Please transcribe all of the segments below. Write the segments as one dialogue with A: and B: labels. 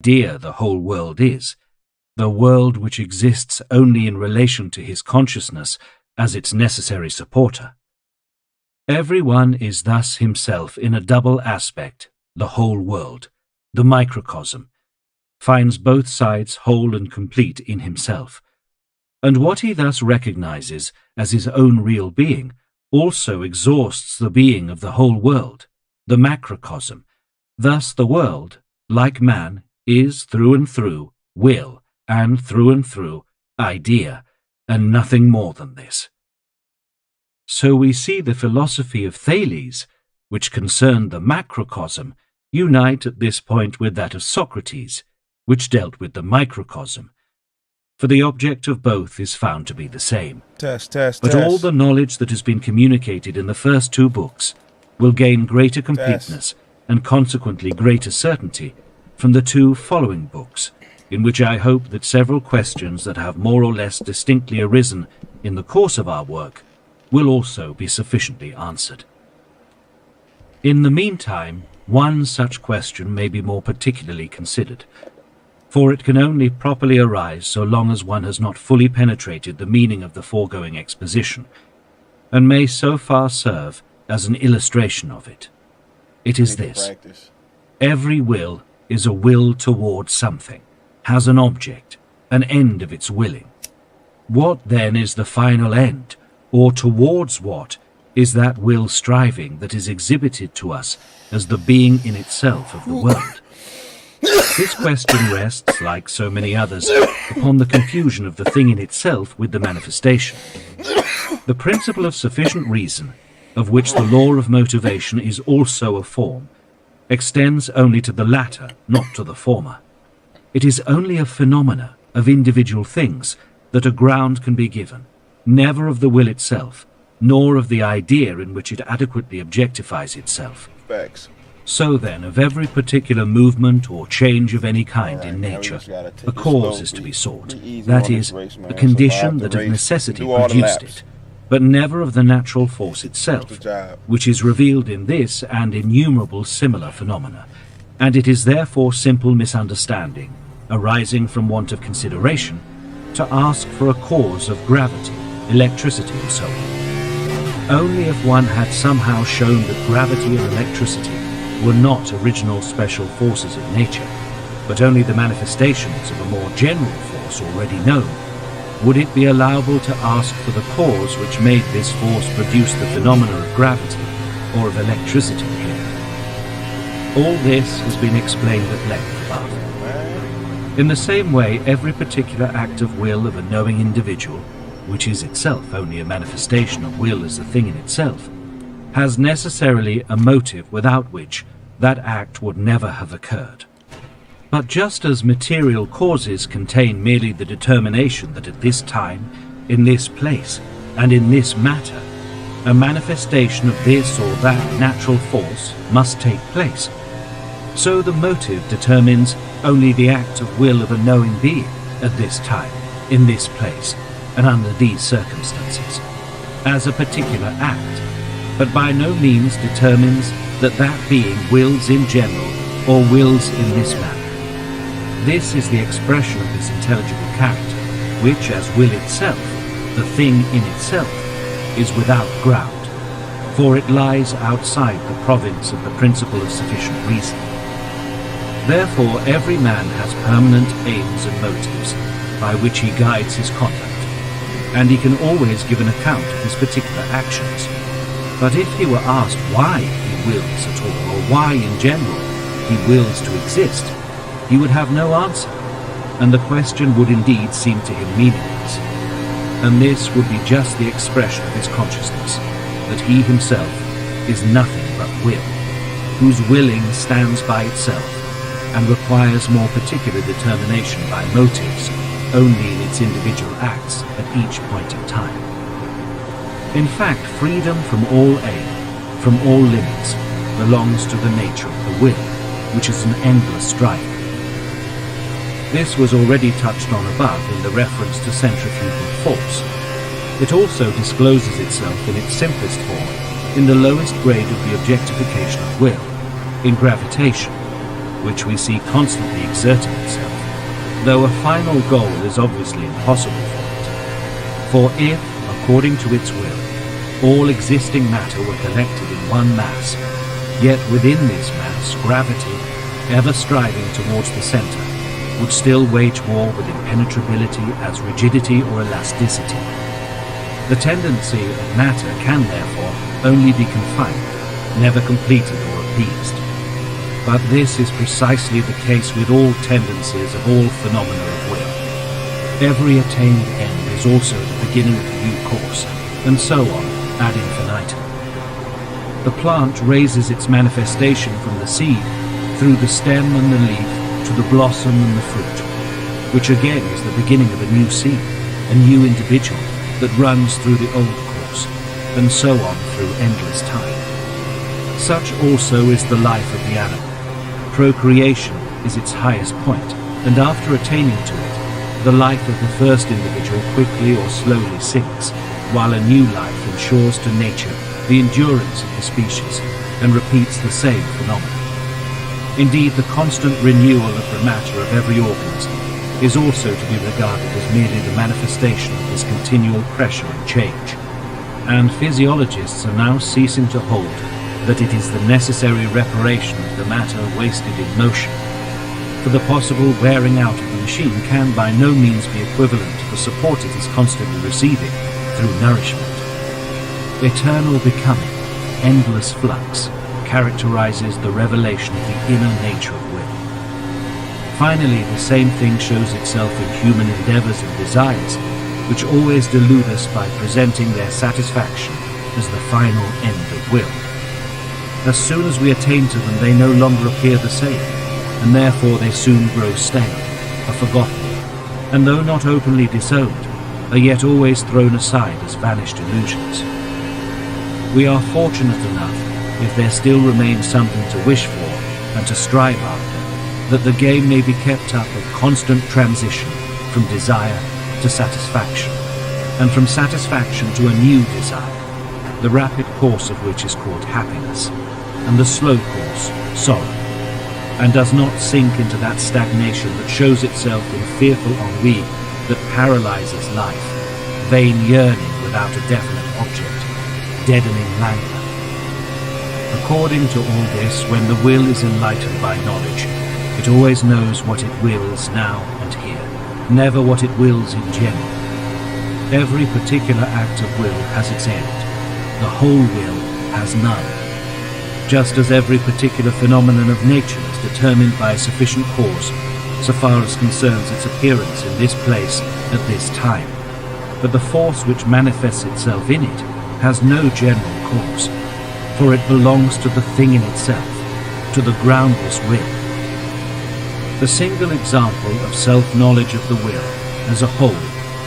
A: idea the whole world is, the world which exists only in relation to his consciousness as its necessary supporter. Everyone is thus himself in a double aspect, the whole world, the microcosm, finds both sides whole and complete in himself, and what he thus recognizes as his own real being also exhausts the being of the whole world, the macrocosm. Thus the world, like man, is through and through will, and through idea, and nothing more than this. So we see the philosophy of Thales, which concerned the macrocosm, unite at this point with that of Socrates, which dealt with the microcosm, for the object of both is found to be the same. But all the knowledge that has been communicated in the first two books will gain greater completeness and consequently greater certainty from the two following books, in which I hope that several questions that have more or less distinctly arisen in the course of our work will also be sufficiently answered. In the meantime, one such question may be more particularly considered, for it can only properly arise so long as one has not fully penetrated the meaning of the foregoing exposition, and may so far serve as an illustration of it. It is this: every will is a will towards something, has an object, an end of its willing. What then is the final end, or towards what is that will striving that is exhibited to us as the being in itself of the world? This question rests, like so many others, upon the confusion of the thing in itself with the manifestation. The principle of sufficient reason, of which the law of motivation is also a form, extends only to the latter, not to the former. It is only of phenomena, of individual things, that a ground can be given, never of the will itself, nor of the idea in which it adequately objectifies itself.
B: Facts.
A: So then, of every particular movement or change of any kind in nature, a cause is to be sought, that is, a condition that of necessity produced it, but never of the natural force itself, which is revealed in this and innumerable similar phenomena, and it is therefore simple misunderstanding, arising from want of consideration, to ask for a cause of gravity, electricity, and so on. Only if one had somehow shown that gravity and electricity were not original special forces of nature, but only the manifestations of a more general force already known, would it be allowable to ask for the cause which made this force produce the phenomena of gravity or of electricity here. All this has been explained at length above. In the same way, every particular act of will of a knowing individual, which is itself only a manifestation of will as a thing in itself, has necessarily a motive without which that act would never have occurred. But just as material causes contain merely the determination that at this time, in this place, and in this matter, a manifestation of this or that natural force must take place, so the motive determines only the act of will of a knowing being at this time, in this place, and under these circumstances, as a particular act, but by no means determines that that being wills in general or wills in this manner. This is the expression of this intelligible character, which, as will itself, the thing in itself, is without ground, for it lies outside the province of the principle of sufficient reason. Therefore every man has permanent aims and motives by which he guides his conduct, and he can always give an account of his particular actions. But if he were asked why he wills at all, or why in general he wills to exist, he would have no answer, and the question would indeed seem to him meaningless. And this would be just the expression of his consciousness, that he himself is nothing but will, whose willing stands by itself, and requires more particular determination by motives only in its individual acts at each point in time. In fact, freedom from all aim, from all limits, belongs to the nature of the will, which is an endless striving. This was already touched on above in the reference to centrifugal force. It also discloses itself in its simplest form, in the lowest grade of the objectification of will, in gravitation, which we see constantly exerting itself, though a final goal is obviously impossible for it. For if, according to its will, all existing matter were collected in one mass, yet within this mass gravity, ever striving towards the center, would still wage war with impenetrability as rigidity or elasticity. The tendency of matter can therefore only be confined, never completed or appeased. But this is precisely the case with all tendencies of all phenomena of will. Every attained end is also the beginning of a new course, and so on ad infinitum. The plant raises its manifestation from the seed through the stem and the leaf to the blossom and the fruit, which again is the beginning of a new seed, a new individual that runs through the old course, and so on through endless time. Such also is the life of the animal. Procreation is its highest point, and after attaining to it, the life of the first individual quickly or slowly sinks, while a new life ensures to nature the endurance of the species and repeats the same phenomenon. Indeed, the constant renewal of the matter of every organism is also to be regarded as merely the manifestation of this continual pressure and change, and physiologists are now ceasing to hold that it is the necessary reparation of the matter wasted in motion, for the possible wearing out of the machine can by no means be equivalent to the support it is constantly receiving through nourishment. Eternal becoming, endless flux, characterizes the revelation of the inner nature of will. Finally, the same thing shows itself in human endeavors and desires, which always delude us by presenting their satisfaction as the final end of will. As soon as we attain to them, they no longer appear the same, and therefore they soon grow stale, are forgotten, and though not openly disowned, are yet always thrown aside as vanished illusions. We are fortunate enough if there still remains something to wish for and to strive after, that the game may be kept up of constant transition from desire to satisfaction, and from satisfaction to a new desire, the rapid course of which is called happiness, and the slow course sorrow, and does not sink into that stagnation that shows itself in fearful ennui that paralyzes life, vain yearning without a definite object, deadening languor. According to all this, when the will is enlightened by knowledge, it always knows what it wills now and here, never what it wills in general. Every particular act of will has its end. The whole will has none. Just as every particular phenomenon of nature is determined by a sufficient cause, so far as concerns its appearance in this place at this time. But the force which manifests itself in it has no general cause, for it belongs to the thing in itself, to the groundless will. The single example of self-knowledge of the will as a whole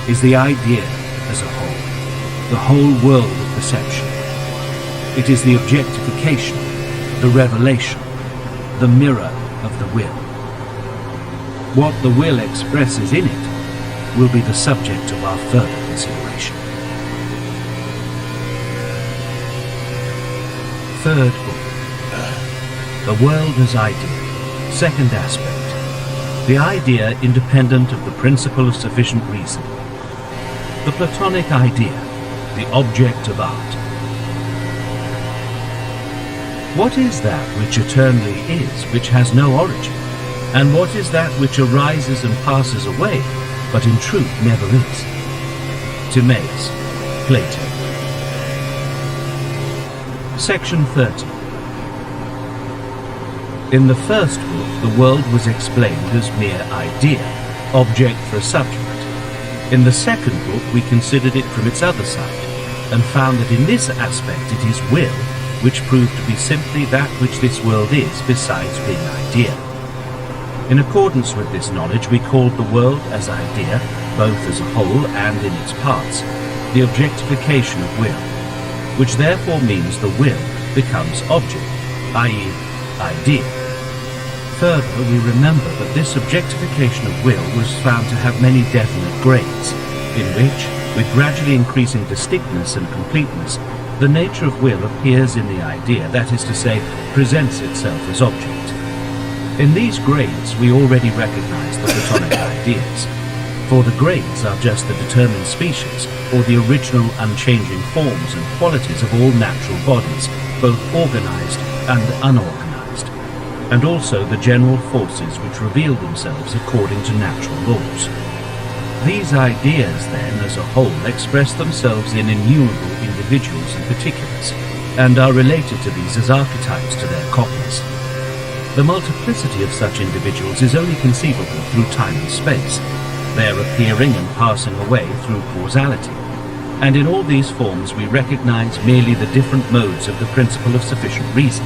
A: is the idea as a whole, the whole world of perception. It is the objectification, the revelation, the mirror of the will. What the will expresses in it will be the subject of our further consideration. Third book. The world as idea. Second aspect. The idea independent of the principle of sufficient reason. The Platonic idea, the object of art. What is that which eternally is, which has no origin? And what is that which arises and passes away, but in truth never is? Timaeus, Plato. Section 30. In the first book, the world was explained as mere idea, object for a subject. In the second book, we considered it from its other side, and found that in this aspect it is will, which proved to be simply that which this world is, besides being idea. In accordance with this knowledge, we called the world as idea, both as a whole and in its parts, the objectification of will, which therefore means the will becomes object, i.e., idea. Further, we remember that this objectification of will was found to have many definite grades, in which, with gradually increasing distinctness and completeness, the nature of will appears in the idea, that is to say, presents itself as object. In these grades, we already recognize the Platonic ideas, for the grades are just the determined species, or the original unchanging forms and qualities of all natural bodies, both organized and unorganized, and also the general forces which reveal themselves according to natural laws. These ideas, then, as a whole, express themselves in innumerable individuals and particulars, and are related to these as archetypes to their copies. The multiplicity of such individuals is only conceivable through time and space, their appearing and passing away through causality, and in all these forms we recognize merely the different modes of the principle of sufficient reason,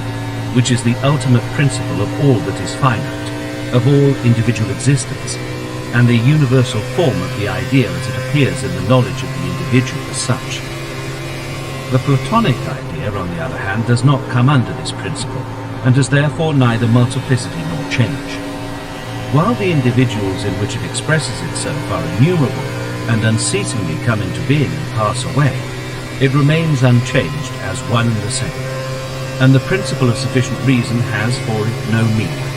A: which is the ultimate principle of all that is finite, of all individual existence, and the universal form of the idea as it appears in the knowledge of the individual as such. The Platonic idea, on the other hand, does not come under this principle, and is therefore neither multiplicity nor change. While the individuals in which it expresses itself are innumerable and unceasingly come into being and pass away, it remains unchanged as one and the same, and the principle of sufficient reason has for it no meaning.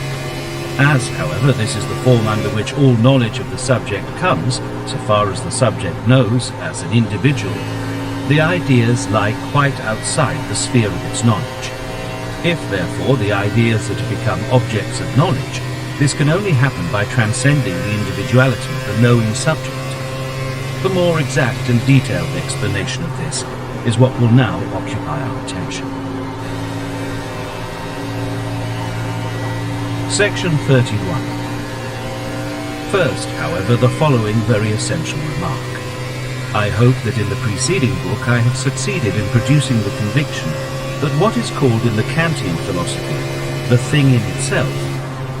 A: As, however, this is the form under which all knowledge of the subject comes, so far as the subject knows as an individual, the ideas lie quite outside the sphere of its knowledge. If, therefore, the ideas are to become objects of knowledge, this can only happen by transcending the individuality of the knowing subject. The more exact and detailed explanation of this is what will now occupy our attention. Section 31. First, however, the following very essential remark. I hope that in the preceding book I have succeeded in producing the conviction that what is called in the Kantian philosophy the thing in itself,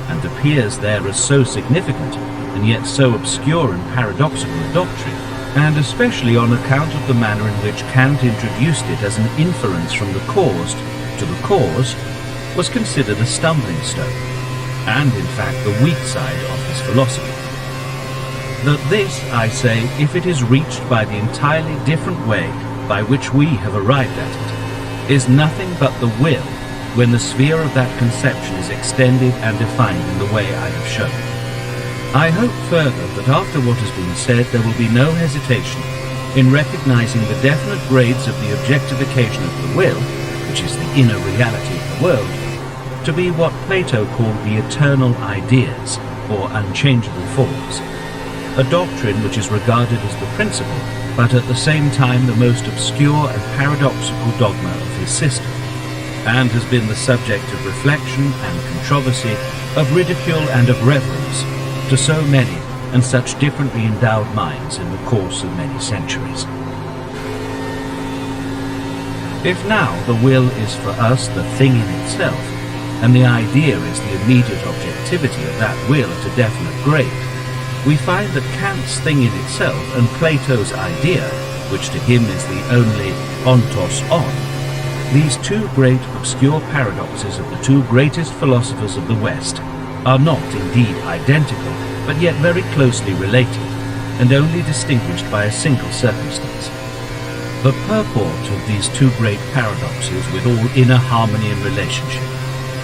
A: and appears there as so significant and yet so obscure and paradoxical a doctrine, and especially on account of the manner in which Kant introduced it as an inference from the caused to the cause, was considered a stumbling stone, and in fact the weak side of his philosophy. That this, I say, if it is reached by the entirely different way by which we have arrived at it, is nothing but the will when the sphere of that conception is extended and defined in the way I have shown. I hope further that after what has been said there will be no hesitation in recognizing the definite grades of the objectification of the will, which is the inner reality of the world, to be what Plato called the eternal ideas, or unchangeable forms, a doctrine which is regarded as the principal, but at the same time the most obscure and paradoxical dogma of his system, and has been the subject of reflection and controversy, of ridicule and of reverence to so many and such differently endowed minds in the course of many centuries. If now the will is for us the thing in itself, and the idea is the immediate objectivity of that will at a definite grade, we find that Kant's thing in itself and Plato's idea, which to him is the only ontos on, these two great obscure paradoxes of the two greatest philosophers of the West, are not indeed identical, but yet very closely related, and only distinguished by a single circumstance. The purport of these two great paradoxes with all inner harmony and relationship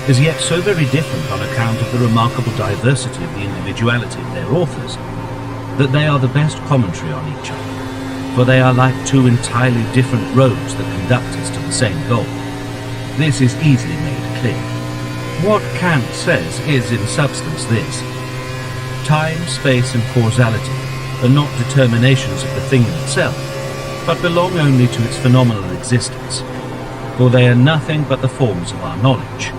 A: is yet so very different on account of the remarkable diversity of the individuality of their authors, that they are the best commentary on each other, for they are like two entirely different roads that conduct us to the same goal. This is easily made clear. What Kant says is in substance this: time, space and causality are not determinations of the thing in itself, but belong only to its phenomenal existence, for they are nothing but the forms of our knowledge.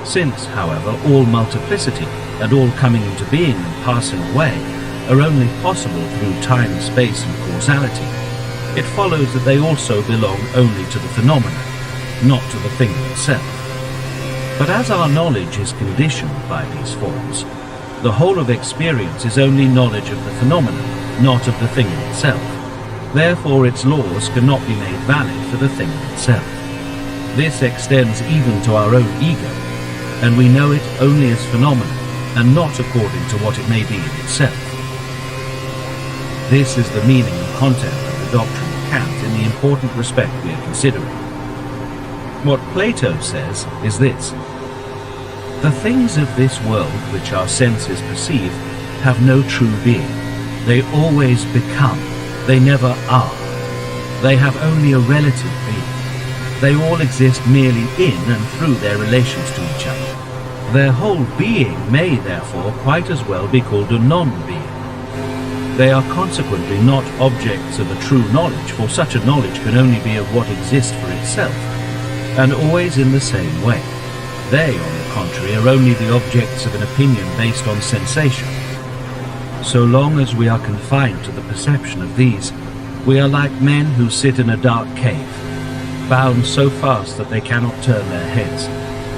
A: Since, however, all multiplicity and all coming into being and passing away are only possible through time, space and causality, it follows that they also belong only to the phenomena, not to the thing itself. But as our knowledge is conditioned by these forms, the whole of experience is only knowledge of the phenomenon, not of the thing in itself. Therefore its laws cannot be made valid for the thing in itself. This extends even to our own ego, and we know it only as phenomena, and not according to what it may be in itself. This is the meaning and content of the doctrine of Kant in the important respect we are considering. What Plato says is this: The things of this world which our senses perceive have no true being. They always become, they never are. They have only a relative being. They all exist merely in and through their relations to each other. Their whole being may therefore quite as well be called a non-being. They are consequently not objects of a true knowledge, for such a knowledge can only be of what exists for itself, and always in the same way. They, on the contrary, are only the objects of an opinion based on sensation. So long as we are confined to the perception of these, we are like men who sit in a dark cave, bound so fast that they cannot turn their heads,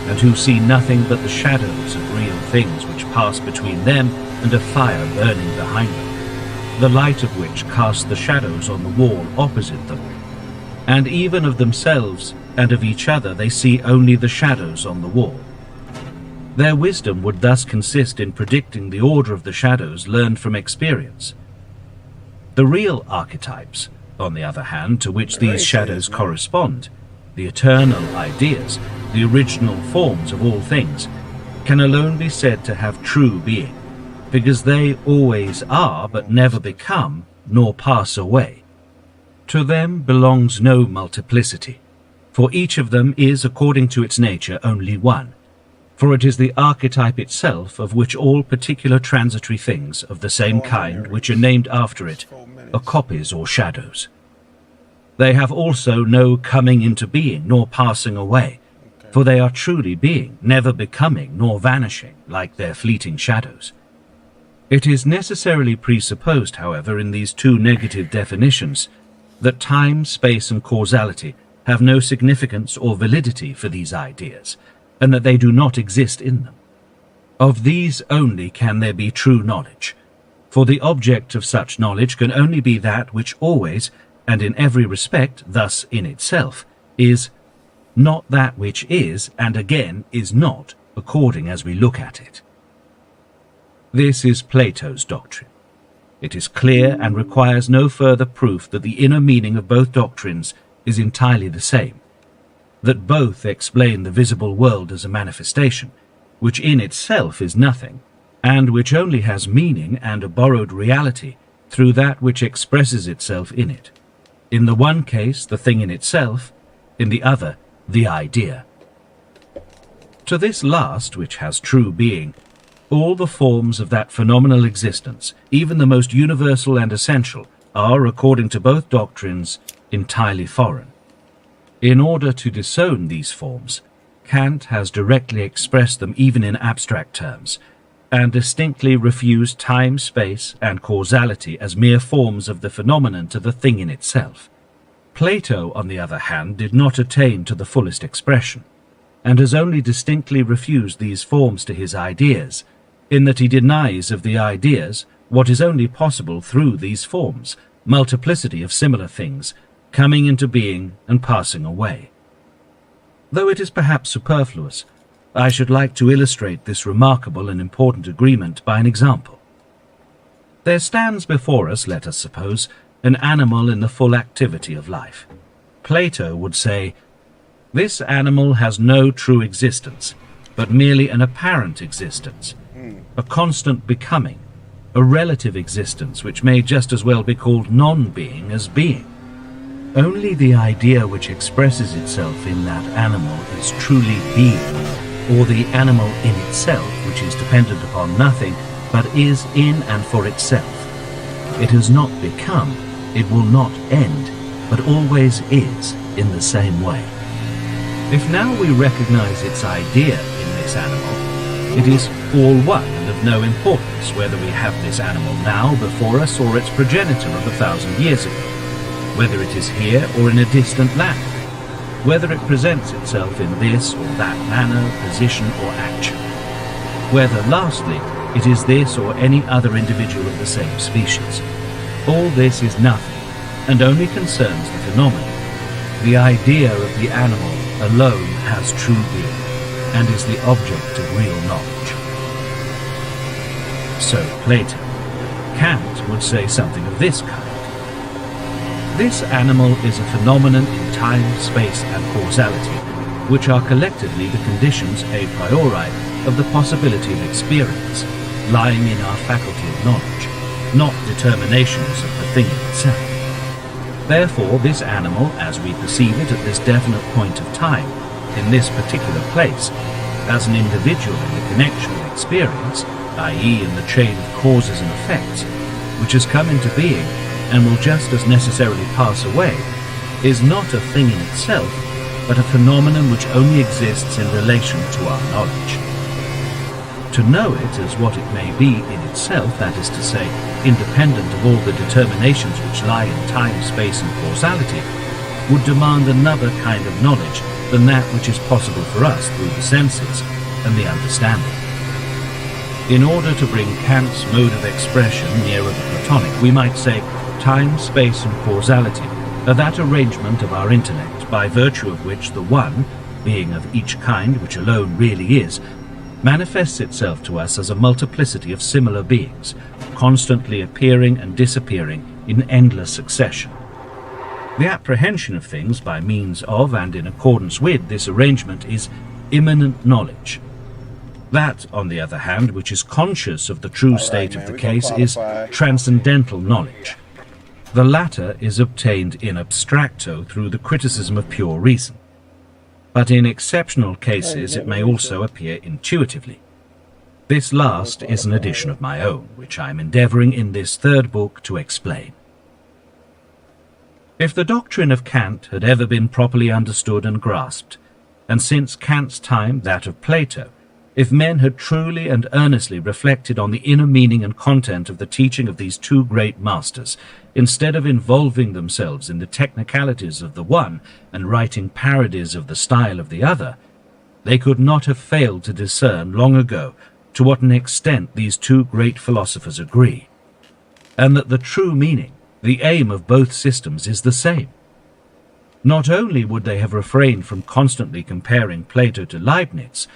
A: and who see nothing but the shadows of real things which pass between them and a fire burning behind them, the light of which casts the shadows on the wall opposite them. And even of themselves and of each other they see only the shadows on the wall. Their wisdom would thus consist in predicting the order of the shadows learned from experience. The real archetypes, on the other hand, to which these shadows correspond, the eternal ideas, the original forms of all things, can alone be said to have true being, because they always are but never become nor pass away. To them belongs no multiplicity, for each of them is, according to its nature, only one, for it is the archetype itself of which all particular transitory things of the same kind which are named after it are copies or shadows. They have also no coming into being nor passing away, for they are truly being, never becoming nor vanishing like their fleeting shadows. It is necessarily presupposed, however, in these two negative definitions, that time, space, and causality have no significance or validity for these ideas, and that they do not exist in them. Of these only can there be true knowledge, for the object of such knowledge can only be that which always, and in every respect, thus in itself, is not that which is, and again is not, according as we look at it. This is Plato's doctrine. It is clear and requires no further proof that the inner meaning of both doctrines is entirely the same, that both explain the visible world as a manifestation, which in itself is nothing, and which only has meaning and a borrowed reality through that which expresses itself in it. In the one case, the thing in itself, in the other, the idea. To this last, which has true being, all the forms of that phenomenal existence, even the most universal and essential, are, according to both doctrines, entirely foreign. In order to disown these forms, Kant has directly expressed them even in abstract terms, and distinctly refused time, space, and causality as mere forms of the phenomenon to the thing in itself. Plato, on the other hand, did not attain to the fullest expression, and has only distinctly refused these forms to his ideas, in that he denies of the ideas what is only possible through these forms, multiplicity of similar things, coming into being and passing away. Though it is perhaps superfluous, I should like to illustrate this remarkable and important agreement by an example. There stands before us, let us suppose, an animal in the full activity of life. Plato would say, "This animal has no true existence, but merely an apparent existence, a constant becoming, a relative existence which may just as well be called non-being as being. Only the idea which expresses itself in that animal is truly being, or the animal in itself, which is dependent upon nothing, but is in and for itself. It has not become, it will not end, but always is in the same way. If now we recognize its idea in this animal, it is all one and of no importance whether we have this animal now before us or its progenitor of 1,000 years ago, whether it is here or in a distant land, whether it presents itself in this or that manner, position, or action, whether, lastly, it is this or any other individual of the same species. All this is nothing, and only concerns the phenomenon. The idea of the animal alone has true being, and is the object of real knowledge." So Plato. Kant would say something of this kind. This animal is a phenomenon in time, space, and causality, which are collectively the conditions a priori of the possibility of experience lying in our faculty of knowledge, not determinations of the thing in itself. Therefore, this animal, as we perceive it at this definite point of time, in this particular place, as an individual in the connection of experience, i.e. in the chain of causes and effects, which has come into being and will just as necessarily pass away, is not a thing in itself, but a phenomenon which only exists in relation to our knowledge. To know it as what it may be in itself, that is to say, independent of all the determinations which lie in time, space, and causality, would demand another kind of knowledge than that which is possible for us through the senses and the understanding. In order to bring Kant's mode of expression nearer the Platonic, we might say time, space, and causality are that arrangement of our intellect by virtue of which the one, being of each kind which alone really is, manifests itself to us as a multiplicity of similar beings, constantly appearing and disappearing in endless succession. The apprehension of things by means of and in accordance with this arrangement is immanent knowledge. That, on the other hand, which is conscious of the true state of the case is transcendental knowledge. The latter is obtained in abstracto through the criticism of pure reason. But in exceptional cases it may also appear intuitively. This last is an addition of my own, which I am endeavoring in this third book to explain. If the doctrine of Kant had ever been properly understood and grasped, and since Kant's time that of Plato, if men had truly and earnestly reflected on the inner meaning and content of the teaching of these two great masters, instead of involving themselves in the technicalities of the one and writing parodies of the style of the other, they could not have failed to discern long ago to what an extent these two great philosophers agree, and that the true meaning, the aim of both systems is the same. Not only would they have refrained from constantly comparing Plato to Leibniz,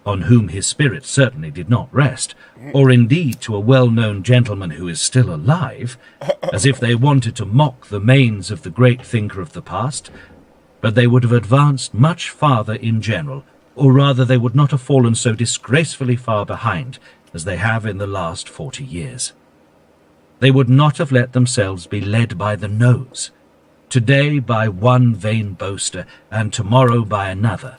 A: on whom his spirit certainly did not rest, or indeed to a well-known gentleman who is still alive, as if they wanted to mock the mains of the great thinker of the past, but they would have advanced much farther in general, or rather they would not have fallen so disgracefully far behind as they have in the last 40 years. They would not have let themselves be led by the nose, today by one vain boaster, and tomorrow by another,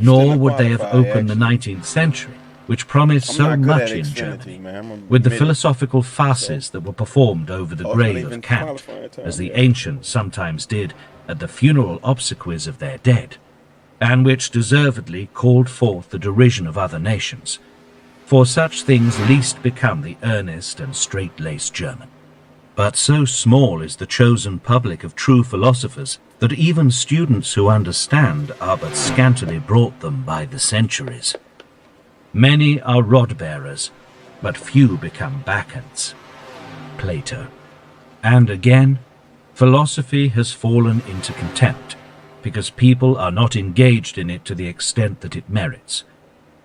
A: nor would they have opened the 19th century, which promised so much in Germany, with the philosophical farces that were performed over the grave of Kant, as the ancients sometimes did at the funeral obsequies of their dead, and which deservedly called forth the derision of other nations, for such things least become the earnest and straight-laced German. But so small is the chosen public of true philosophers that even students who understand are but scantily brought them by the centuries. Many are rod-bearers, but few become bacchantes. Plato. And again, philosophy has fallen into contempt, because people are not engaged in it to the extent that it merits.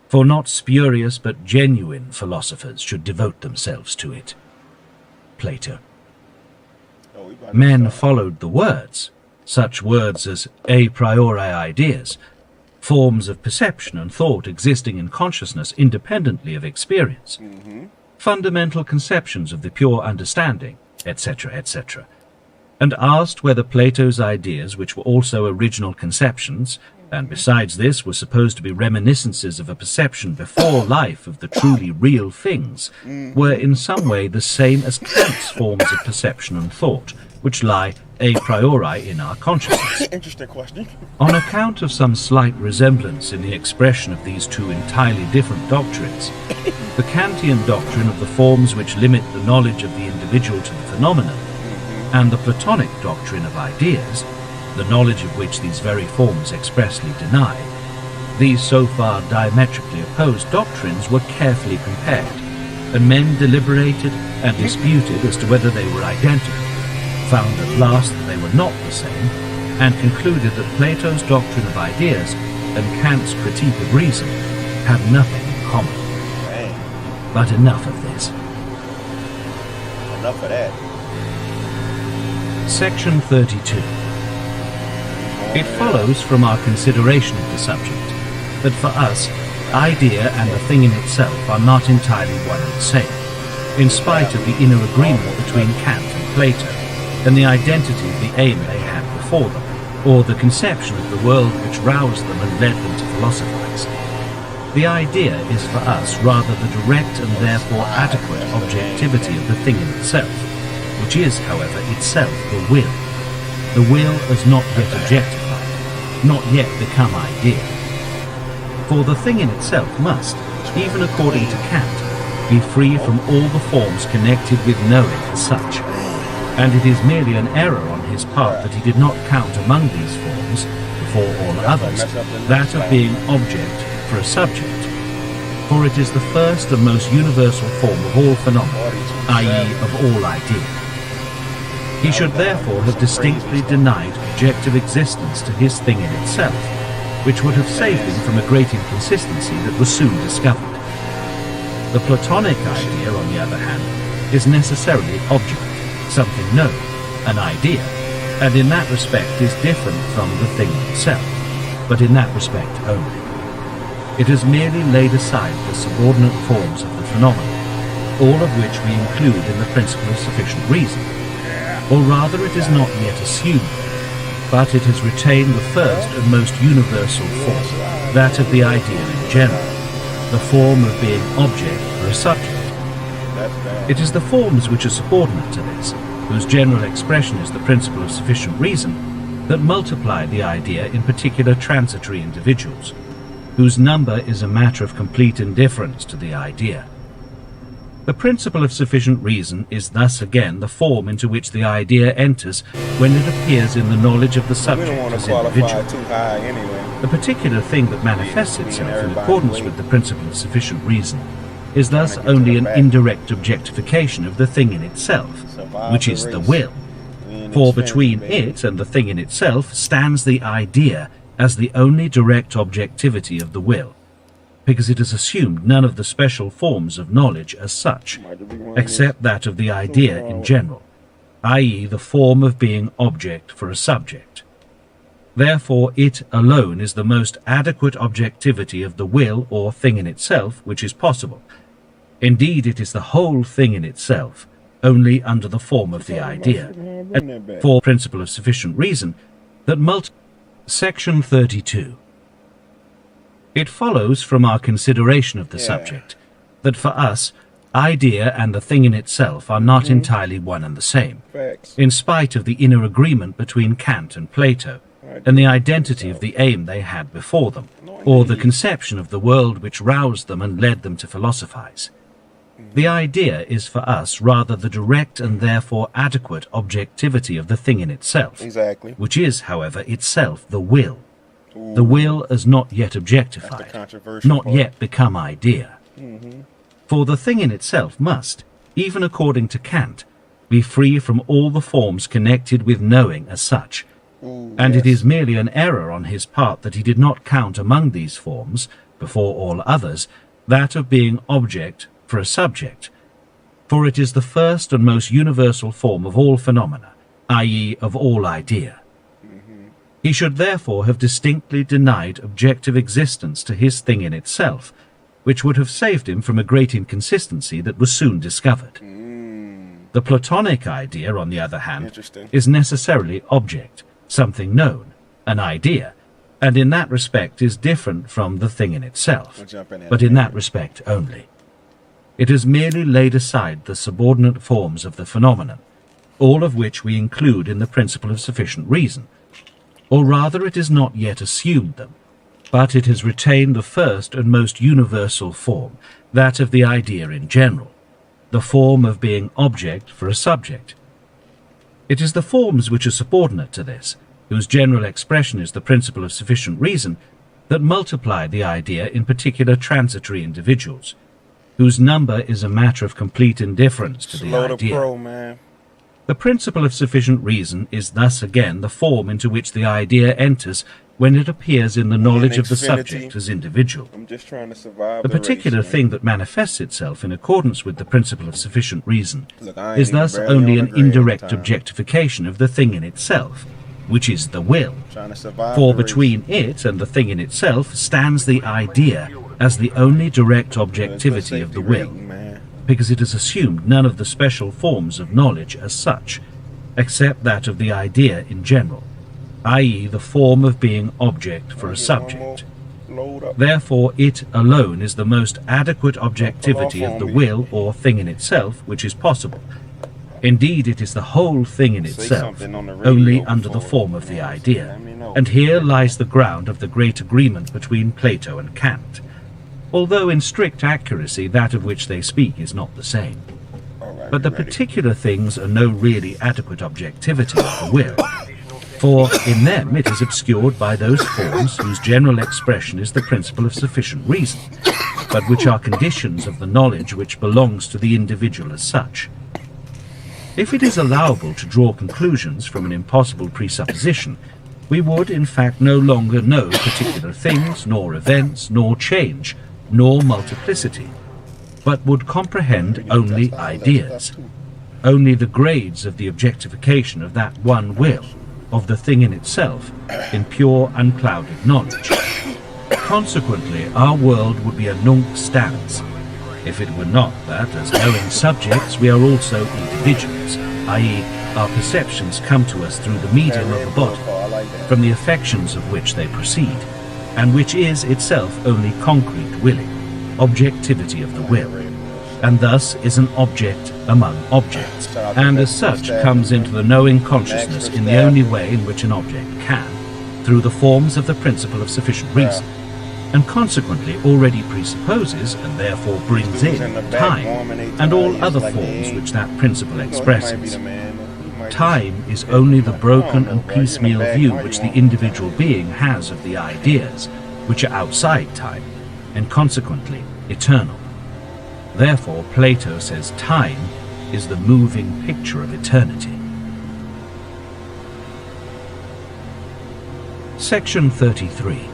A: For not spurious but genuine philosophers should devote themselves to it. Plato. Men followed the words, such words as a priori ideas, forms of perception and thought existing in consciousness independently of experience, fundamental conceptions of the pure understanding, etc., etc., and asked whether Plato's ideas, which were also original conceptions, and besides this were supposed to be reminiscences of a perception before life of the truly real things, were in some way the same as Kant's forms of perception and thought, which lie a priori in our consciousness.
B: Interesting question.
A: On account of some slight resemblance in the expression of these two entirely different doctrines, the Kantian doctrine of the forms which limit the knowledge of the individual to the phenomenon, and the Platonic doctrine of ideas, the knowledge of which these very forms expressly deny, these so far diametrically opposed doctrines were carefully compared, and men deliberated and disputed as to whether they were identical, found at last that they were not the same, and concluded that Plato's doctrine of ideas and Kant's critique of reason had nothing in common.
B: Dang.
A: But enough of this.
B: Enough of that.
A: Section 32. It follows from our consideration of the subject that for us, idea and the thing in itself are not entirely one and the same, in spite of the inner agreement between Kant and Plato, and the identity of the aim they had before them, or the conception of the world which roused them and led them to philosophize. The idea is for us rather the direct and therefore adequate objectivity of the thing in itself, which is, however, itself the will. The will is not yet objectified, not yet become idea. For the thing in itself must, even according to Kant, be free from all the forms connected with knowing as such, and it is merely an error on his part that he did not count among these forms, before all others, that of being object for a subject. For it is the first and most universal form of all phenomena, i.e. of all idea. He should therefore have distinctly denied objective existence to his thing in itself, which would have saved him from a great inconsistency that was soon discovered. The Platonic idea, on the other hand, is necessarily object, something known, an idea, and in that respect is different from the thing itself, but in that respect only. It has merely laid aside the subordinate forms of the phenomenon, all of which we include in the principle of sufficient reason, or rather it is not yet assumed, but it has retained the first and most universal form, that of the idea in general, the form of being object for a subject. It is the forms which are subordinate to this, whose general expression is the principle of sufficient reason, that multiply the idea in particular transitory individuals, whose number is a matter of complete indifference to the idea. The principle of sufficient reason is thus again the form into which the idea enters when it appears in the knowledge of the subject as individual. The particular thing that manifests itself in accordance with the principle of sufficient reason is thus only an indirect objectification of the thing in itself, which is the will. For between it and the thing in itself stands the idea as the only direct objectivity of the will, because it has assumed none of the special forms of knowledge as such, except that of the idea in general, i.e. the form of being object for a subject. Therefore it alone is the most adequate objectivity of the will or thing in itself which is possible. Indeed, it is the whole thing in itself, only under the form of the idea. And for principle of sufficient reason, that Section 32. It follows from our consideration of the subject that for us, idea and the thing in itself are not entirely one and the same, in spite of the inner agreement between Kant and Plato, and the identity of the aim they had before them, or the conception of the world which roused them and led them to philosophize. The idea is for us rather the direct and therefore adequate objectivity of the thing in itself, which is, however, itself the will. The will is not yet objectified, not yet become idea. For the thing in itself must, even according to Kant, be free from all the forms connected with knowing as such, and it is merely an error on his part that he did not count among these forms, before all others, that of being object for a subject. For it is the first and most universal form of all phenomena, i.e. of all idea. He should therefore have distinctly denied objective existence to his thing in itself, which would have saved him from a great inconsistency that was soon discovered. The Platonic idea, on the other hand, is necessarily object, something known, an idea, and in that respect is different from the thing in itself, but in that respect only. It has merely laid aside the subordinate forms of the phenomenon, all of which we include in the principle of sufficient reason, or rather it is not yet assumed them, but it has retained the first and most universal form, that of the idea in general, the form of being object for a subject. It is the forms which are subordinate to this, whose general expression is the principle of sufficient reason, that multiply the idea in particular transitory individuals, whose number is a matter of complete indifference to the idea. The principle of sufficient reason is thus again the form into which the idea enters when it appears in the knowledge of the subject as individual. The particular thing that manifests itself in accordance with the principle of sufficient reason is thus only an indirect objectification of the thing in itself, which is the will. For between it and the thing in itself stands the idea as the only direct objectivity of the will, because it has assumed none of the special forms of knowledge as such, except that of the idea in general, i.e. the form of being object for a subject. Therefore, it alone is the most adequate objectivity of the will or thing in itself which is possible. Indeed, it is the whole thing in itself, only under the form of the idea. And here lies the ground of the great agreement between Plato and Kant, although in strict accuracy that of which they speak is not the same. But the particular things are no really adequate objectivity of the will, for in them it is obscured by those forms whose general expression is the principle of sufficient reason, but which are conditions of the knowledge which belongs to the individual as such. If it is allowable to draw conclusions from an impossible presupposition, we would in fact no longer know particular things, nor events, nor change, nor multiplicity, but would comprehend only ideas, only the grades of the objectification of that one will, of the thing in itself, in pure unclouded knowledge. Consequently, our world would be a nunc stans, if it were not that, as knowing subjects, we are also individuals, i.e., our perceptions come to us through the medium of the body, from the affections of which they proceed, and which is itself only concrete willing, objectivity of the will, and thus is an object among objects, and as such comes into the knowing consciousness in the only way in which an object can, through the forms of the principle of sufficient reason, and consequently already presupposes and therefore brings in time and all other forms which that principle expresses. Time is only the broken and piecemeal view which the individual being has of the ideas, which are outside time, and consequently eternal. Therefore, Plato says time is the moving picture of eternity. Section 33.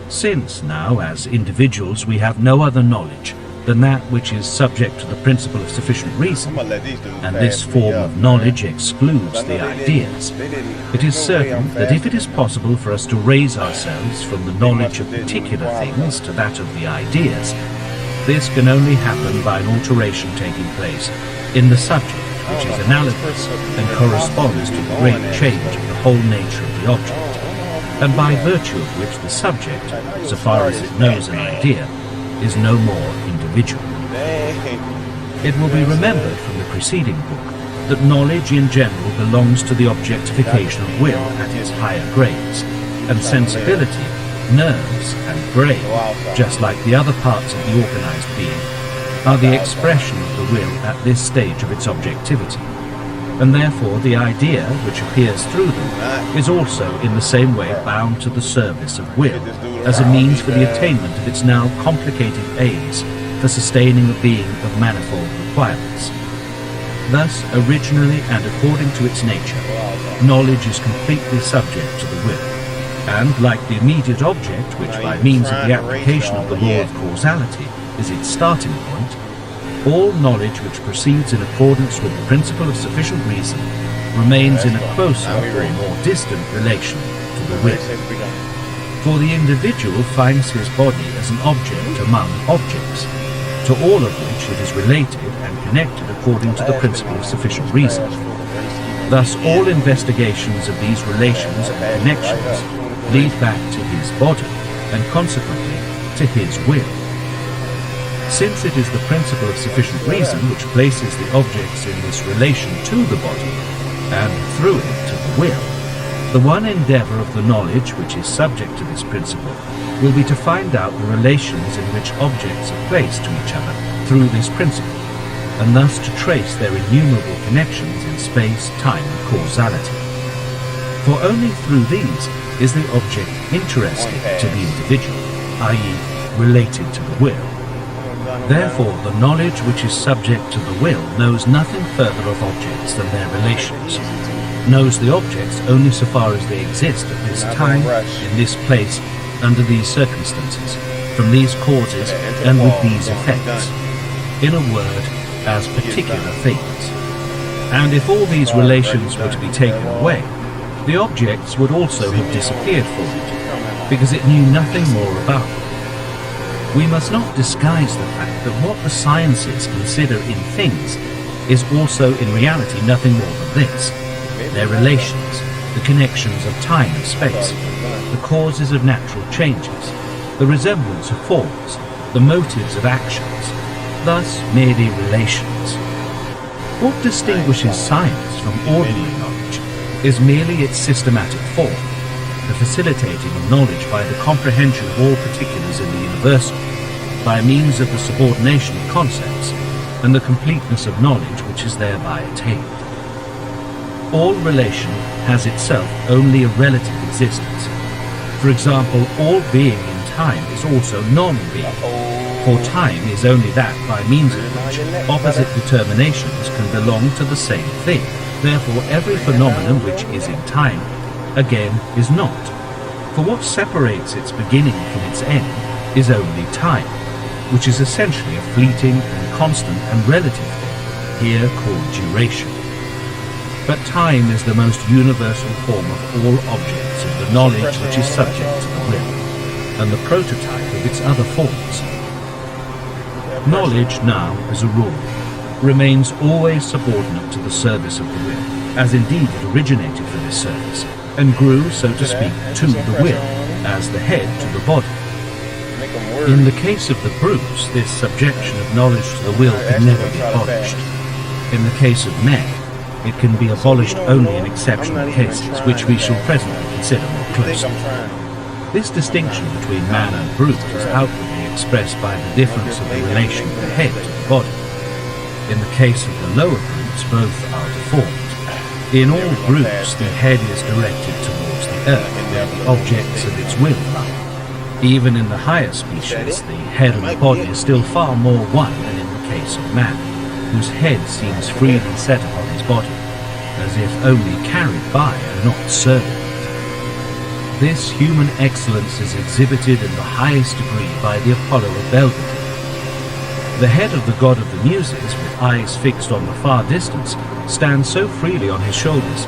A: Since now, as individuals, we have no other knowledge than that which is subject to the principle of sufficient reason, and this form of knowledge excludes the ideas, it is certain that if it is possible for us to raise ourselves from the knowledge of particular things to that of the ideas, this can only happen by an alteration taking place in the subject, which is analogous and corresponds to the great change of the whole nature of the object, and by virtue of which the subject, so far as it knows an idea, is no more individual. It will be remembered from the preceding book that knowledge in general belongs to the objectification of will at its higher grades, and sensibility, nerves, and brain, just like the other parts of the organized being, are the expression of the will at this stage of its objectivity, and therefore the idea which appears through them is also in the same way bound to the service of will as a means for the attainment of its now complicated aids for sustaining a being of manifold requirements. Thus, originally and according to its nature, knowledge is completely subject to the will, and like the immediate object, which by means of the application of the law of causality is its starting point, all knowledge which proceeds in accordance with the principle of sufficient reason remains in a closer or more distant relation to the will. For the individual finds his body as an object among objects, to all of which it is related and connected according to the principle of sufficient reason. Thus all investigations of these relations and connections lead back to his body, and consequently to his will. Since it is the principle of sufficient reason which places the objects in this relation to the body, and through it to the will, the one endeavor of the knowledge which is subject to this principle will be to find out the relations in which objects are placed to each other through this principle, and thus to trace their innumerable connections in space, time, and causality. For only through these is the object interested to the individual, i.e., related to the will. Therefore, the knowledge which is subject to the will knows nothing further of objects than their relations, knows the objects only so far as they exist at this time, in this place, under these circumstances, from these causes, and with these effects. In a word, as particular things. And if all these relations were to be taken away, the objects would also have disappeared for it, because it knew nothing more about them. We must not disguise the fact that what the sciences consider in things is also in reality nothing more than this: their relations, the connections of time and space, the causes of natural changes, the resemblance of forms, the motives of actions, thus merely relations. What distinguishes science from ordinary knowledge is merely its systematic form, the facilitating of knowledge by the comprehension of all particulars in the universal, by means of the subordination of concepts, and the completeness of knowledge which is thereby attained. All relation has itself only a relative existence. For example, all being in time is also non-being, for time is only that by means of which opposite determinations can belong to the same thing. Therefore, every phenomenon which is in time, again, is not. For what separates its beginning from its end is only time, which is essentially a fleeting and constant and relative thing, here called duration. But time is the most universal form of all objects of the knowledge which is subject to the will, and the prototype of its other forms. Knowledge now, as a rule, remains always subordinate to the service of the will, as indeed it originated for this service, and grew, so to speak, to the will, as the head to the body. In the case of the brutes, this subjection of knowledge to the will can never be abolished. In the case of men, it can be abolished only in exceptional cases, which we shall presently consider more closely. This distinction between man and brute is outwardly expressed by the difference of the relation of the head to the body. In the case of the lower brutes, both are deformed. In all brutes, the head is directed towards the earth, where the objects of its will lie. Even in the higher species, the head and the body is still far more one than in the case of man, whose head seems freely set upon his body, as if only carried by and not serving it. This human excellence is exhibited in the highest degree by the Apollo of Belvedere. The head of the god of the Muses, with eyes fixed on the far distance, stands so freely on his shoulders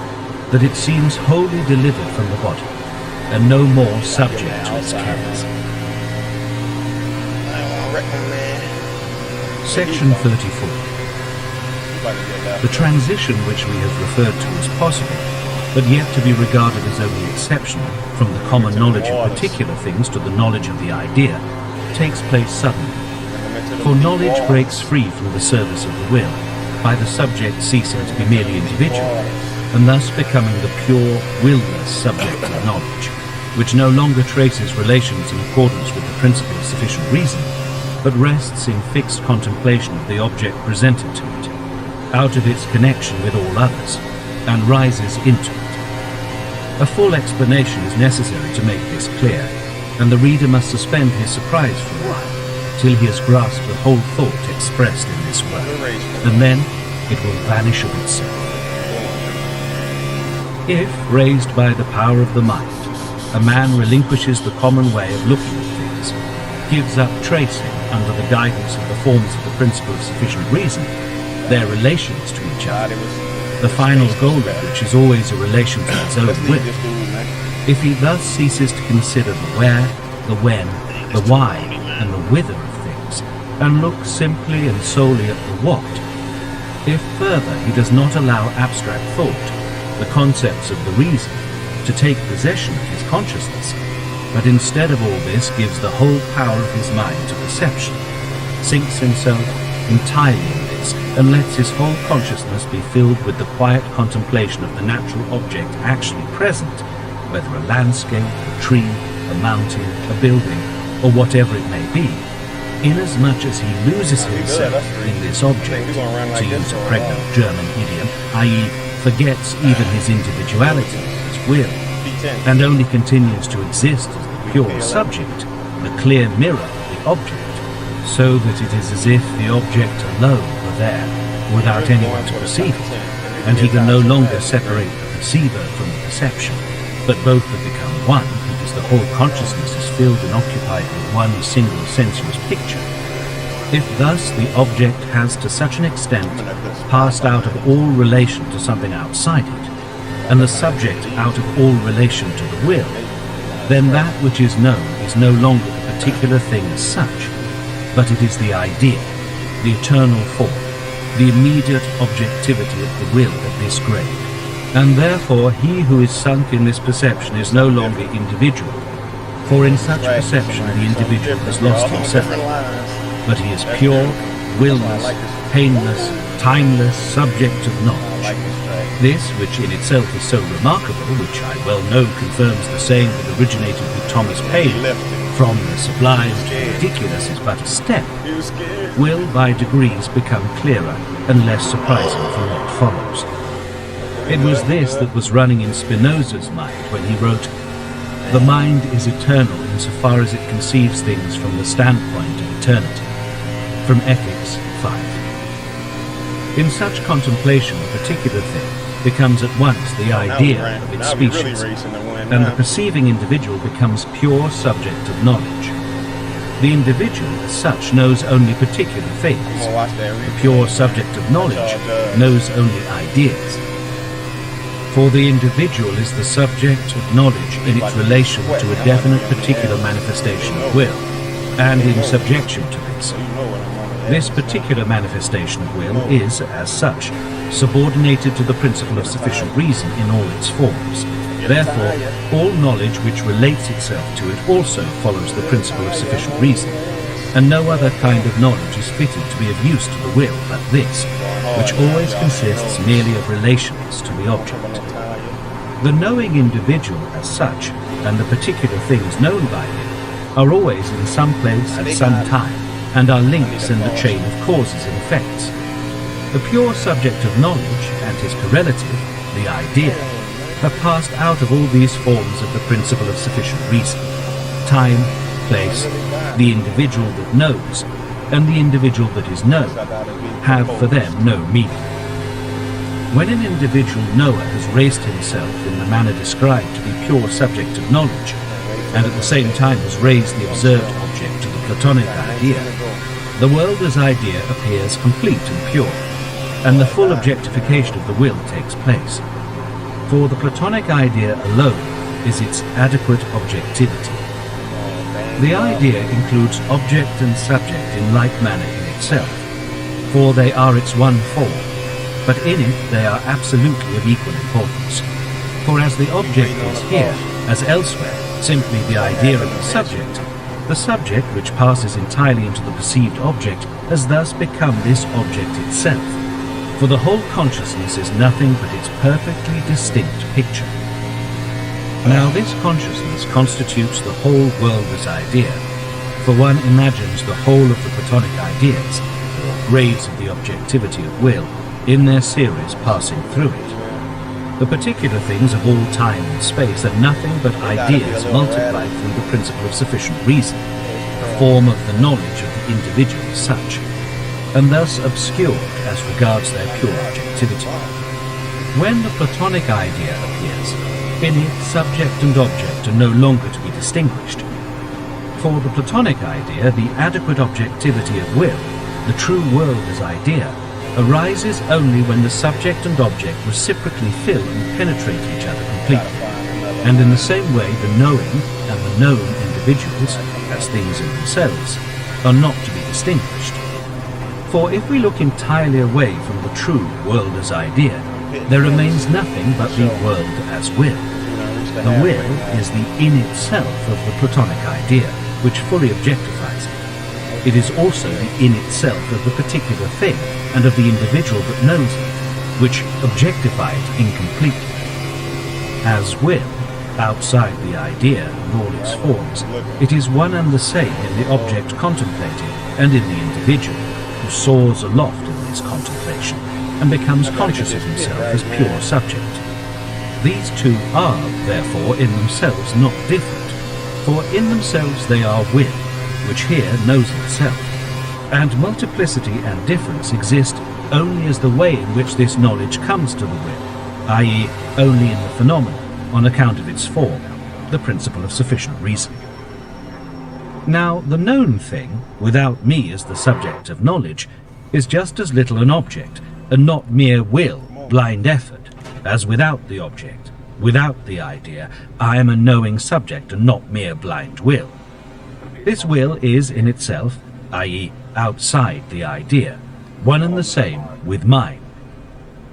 A: that it seems wholly delivered from the body, and no more subject to its cares. Section 34. The transition which we have referred to as possible, but yet to be regarded as only exceptional, from the common knowledge of particular things to the knowledge of the idea, takes place suddenly. For knowledge breaks free from the service of the will, by the subject ceasing to be merely individual, and thus becoming the pure, will-less subject of knowledge, which no longer traces relations in accordance with the principle of sufficient reason, but rests in fixed contemplation of the object presented to it, out of its connection with all others, and rises into it. A full explanation is necessary to make this clear, and the reader must suspend his surprise for a while, till he has grasped the whole thought expressed in this word, and then it will vanish of itself. If, raised by the power of the mind, a man relinquishes the common way of looking at things, gives up tracing, under the guidance of the forms of the principle of sufficient reason, their relations to each other, the final goal of which is always a relation to its own will. If he thus ceases to consider the where, the when, the why, and the whither of things, and looks simply and solely at the what, if further he does not allow abstract thought, the concepts of the reason, to take possession of his consciousness, but instead of all this gives the whole power of his mind to perception, sinks himself entirely in this, and lets his whole consciousness be filled with the quiet contemplation of the natural object actually present, whether a landscape, a tree, a mountain, a building, or whatever it may be, inasmuch as he loses himself in this object, to use a pregnant German idiom, i.e., forgets even his individuality, his will, and only continues to exist as the pure subject, the clear mirror of the object, so that it is as if the object alone were there, without anyone to perceive it, and he can no longer separate the perceiver from the perception, but both have become one, because the whole consciousness is filled and occupied with one single sensuous picture. If thus the object has to such an extent passed out of all relation to something outside it, and the subject out of all relation to the will, then that which is known is no longer the particular thing as such, but it is the idea, the eternal form, the immediate objectivity of the will at this grade. And therefore he who is sunk in this perception is no longer individual, for in such perception the individual has lost himself, but he is pure, will-less, painless, timeless subject of knowledge. This, which in itself is so remarkable, which I well know confirms the saying that originated with Thomas Paine, from the sublime to the ridiculous is but a step, will by degrees become clearer and less surprising for what follows. It was this that was running in Spinoza's mind when he wrote, "The mind is eternal insofar as it conceives things from the standpoint of eternity," from Ethics 5. In such contemplation, a particular thing becomes at once the idea of its species, and the perceiving individual becomes pure subject of knowledge. The individual as such knows only particular things. The pure subject of knowledge knows only ideas. For the individual is the subject of knowledge in its relation to a definite particular manifestation of will, and in subjection to this. This particular manifestation of will is, as such, subordinated to the principle of sufficient reason in all its forms. Therefore, all knowledge which relates itself to it also follows the principle of sufficient reason, and no other kind of knowledge is fitted to be of use to the will but this, which always consists merely of relations to the object. The knowing individual as such, and the particular things known by him, are always in some place at some time, and are links in the chain of causes and effects. The pure subject of knowledge and his correlative, the idea, have passed out of all these forms of the principle of sufficient reason. Time, place, the individual that knows, and the individual that is known, have for them no meaning. When an individual knower has raised himself in the manner described to be pure subject of knowledge, and at the same time has raised the observed object to the Platonic idea, the world as idea appears complete and pure, and the full objectification of the will takes place. For the Platonic idea alone is its adequate objectivity. The idea includes object and subject in like manner in itself, for they are its one form, but in it they are absolutely of equal importance. For as the object is here, as elsewhere, simply the idea of the subject which passes entirely into the perceived object has thus become this object itself. For the whole consciousness is nothing but its perfectly distinct picture. Now this consciousness constitutes the whole world as idea, for one imagines the whole of the Platonic ideas, or grades of the objectivity of will, in their series passing through it. The particular things of all time and space are nothing but ideas multiplied through the principle of sufficient reason, the form of the knowledge of the individual as such, and thus obscured as regards their pure objectivity. When the Platonic idea appears, in it subject and object are no longer to be distinguished. For the Platonic idea, the adequate objectivity of will, the true world as idea, arises only when the subject and object reciprocally fill and penetrate each other completely, and in the same way the knowing and the known individuals, as things in themselves, are not to be distinguished. For if we look entirely away from the true world as idea, there remains nothing but the world as will. The will is the in itself of the Platonic idea, which fully objectifies it. It is also the in itself of the particular thing and of the individual that knows it, which objectify it incompletely. As will, outside the idea and all its forms, it is one and the same in the object contemplated and in the individual, who soars aloft in this contemplation and becomes conscious of himself as pure subject. These two are, therefore, in themselves not different, for in themselves they are will, which here knows itself, and multiplicity and difference exist only as the way in which this knowledge comes to the will, i.e. only in the phenomenon, on account of its form, the principle of sufficient reason. Now, the known thing, without me as the subject of knowledge, is just as little an object, and not mere will, blind effort, as without the object, without the idea, I am a knowing subject and not mere blind will. This will is in itself, i.e., outside the idea, one and the same with mine.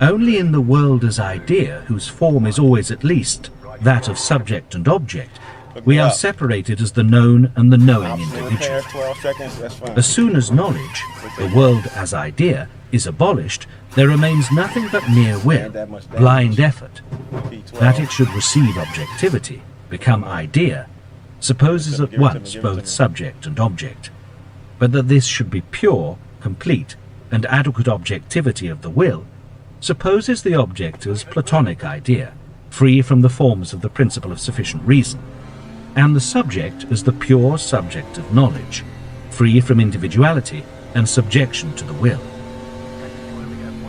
A: Only in the world as idea, whose form is always at least that of subject and object, we are separated as the known and the knowing individual. As soon as knowledge, the world as idea, is abolished, there remains nothing but mere will, blind effort. That it should receive objectivity, become idea, supposes at once both subject and object. But that this should be pure, complete, and adequate objectivity of the will, supposes the object as Platonic idea, free from the forms of the principle of sufficient reason, and the subject as the pure subject of knowledge, free from individuality and subjection to the will.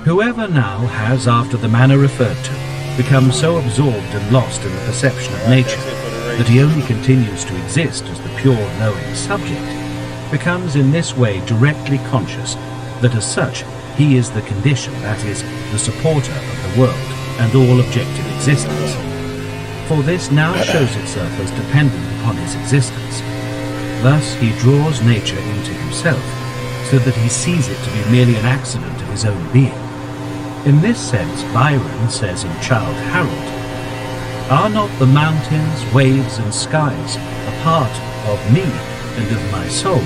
A: Whoever now has, after the manner referred to, become so absorbed and lost in the perception of nature that he only continues to exist as the pure knowing subject, becomes in this way directly conscious that as such he is the condition, that is, the supporter of the world and all objective existence. For this now shows itself as dependent upon his existence. Thus he draws nature into himself, so that he sees it to be merely an accident of his own being. In this sense, Byron says in Childe Harold, "Are not the mountains, waves, and skies a part of me and of my soul,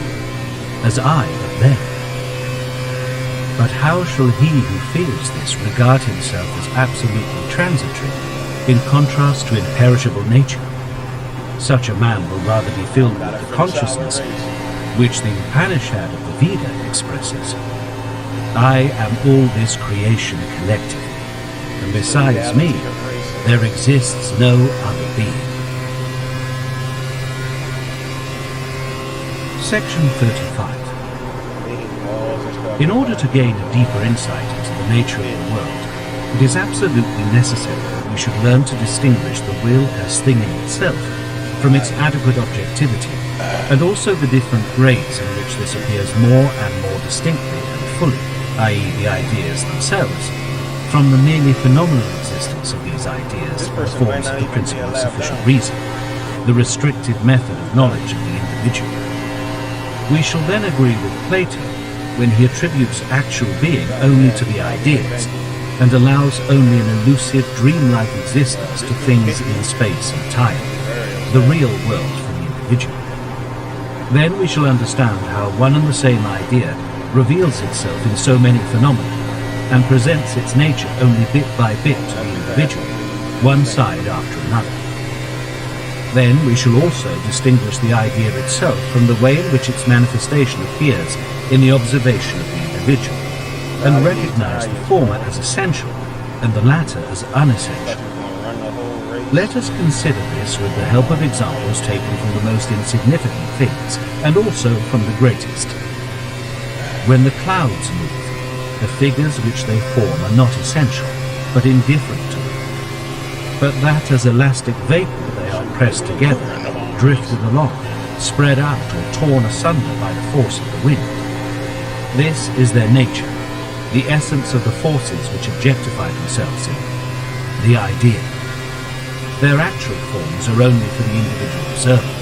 A: as I of them?" But how shall he who feels this regard himself as absolutely transitory, in contrast to imperishable nature? Such a man will rather be filled with the consciousness which the Upanishad of the Veda expresses. I am all this creation collectively, and besides me, there exists no other being. Section 35. In order to gain a deeper insight into the nature of the world, it is absolutely necessary that we should learn to distinguish the will as thing in itself from its adequate objectivity, and also the different grades in which this appears more and more distinctly and fully, i.e. the ideas themselves, from the merely phenomenal existence of these ideas in the forms of the principle of sufficient reason, the restricted method of knowledge of the individual. We shall then agree with Plato when he attributes actual being only to the ideas, and allows only an elusive, dreamlike existence to things in space and time, the real world for the individual. Then we shall understand how one and the same idea reveals itself in so many phenomena, and presents its nature only bit by bit to the individual, one side after another. Then we shall also distinguish the idea itself from the way in which its manifestation appears in the observation of the individual, and recognize the former as essential and the latter as unessential. Let us consider this with the help of examples taken from the most insignificant things, and also from the greatest. When the clouds move, the figures which they form are not essential, but indifferent to them, but that as elastic vapor they are pressed together, drifted along, spread out or torn asunder by the force of the wind. This is their nature, the essence of the forces which objectify themselves in the idea. Their actual forms are only for the individual observer.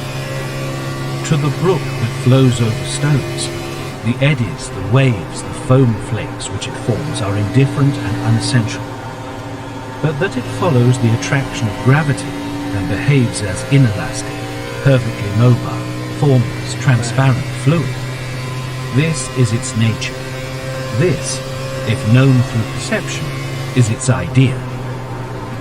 A: To the brook that flows over stones, the eddies, the waves, the foam flakes which it forms are indifferent and unessential. But that it follows the attraction of gravity and behaves as inelastic, perfectly mobile, formless, transparent fluid, this is its nature. This, if known through perception, is its idea.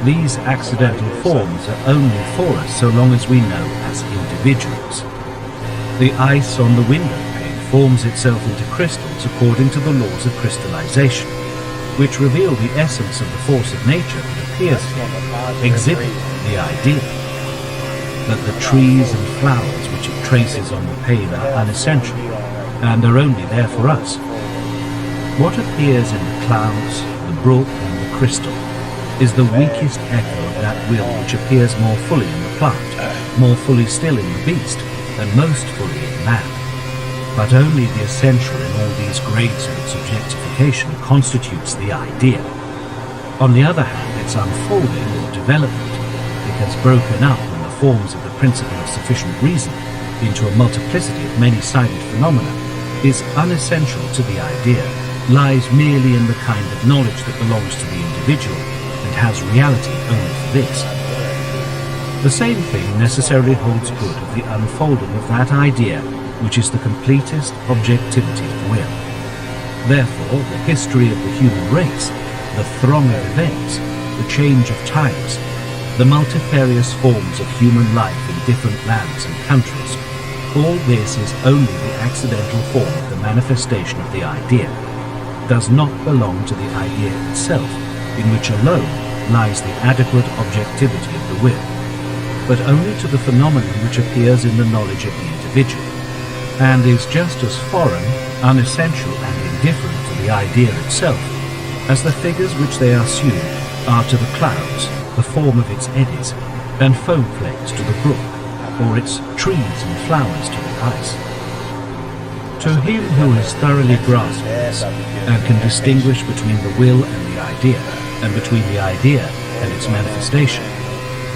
A: These accidental forms are only for us so long as we know as individuals. The ice on the window pane forms itself into crystals according to the laws of crystallization, which reveal the essence of the force of nature that appears here, exhibit the idea. That the trees and flowers which it traces on the pane are unessential, and are only there for us. What appears in the clouds, the brook, and the crystal is the weakest echo of that will which appears more fully in the plant, more fully still in the beast, and most fully in man. But only the essential in all these grades of its objectification constitutes the idea. On the other hand, its unfolding or development, because broken up in the forms of the principle of sufficient reason into a multiplicity of many-sided phenomena, is unessential to the idea, lies merely in the kind of knowledge that belongs to the individual and has reality only for this. The same thing necessarily holds good of the unfolding of that idea which is the completest objectivity of will. Therefore, the history of the human race, the throng of events, the change of times, the multifarious forms of human life in different lands and countries, all this is only the accidental form of the manifestation of the idea, does not belong to the idea itself, in which alone lies the adequate objectivity of the will, but only to the phenomenon which appears in the knowledge of the individual, and is just as foreign, unessential, and indifferent to the idea itself as the figures which they assume are to the clouds the form of its eddies, and foam flakes to the brook, or its trees and flowers to the ice. To him who has thoroughly grasped this, and can distinguish between the will and the idea, and between the idea and its manifestation,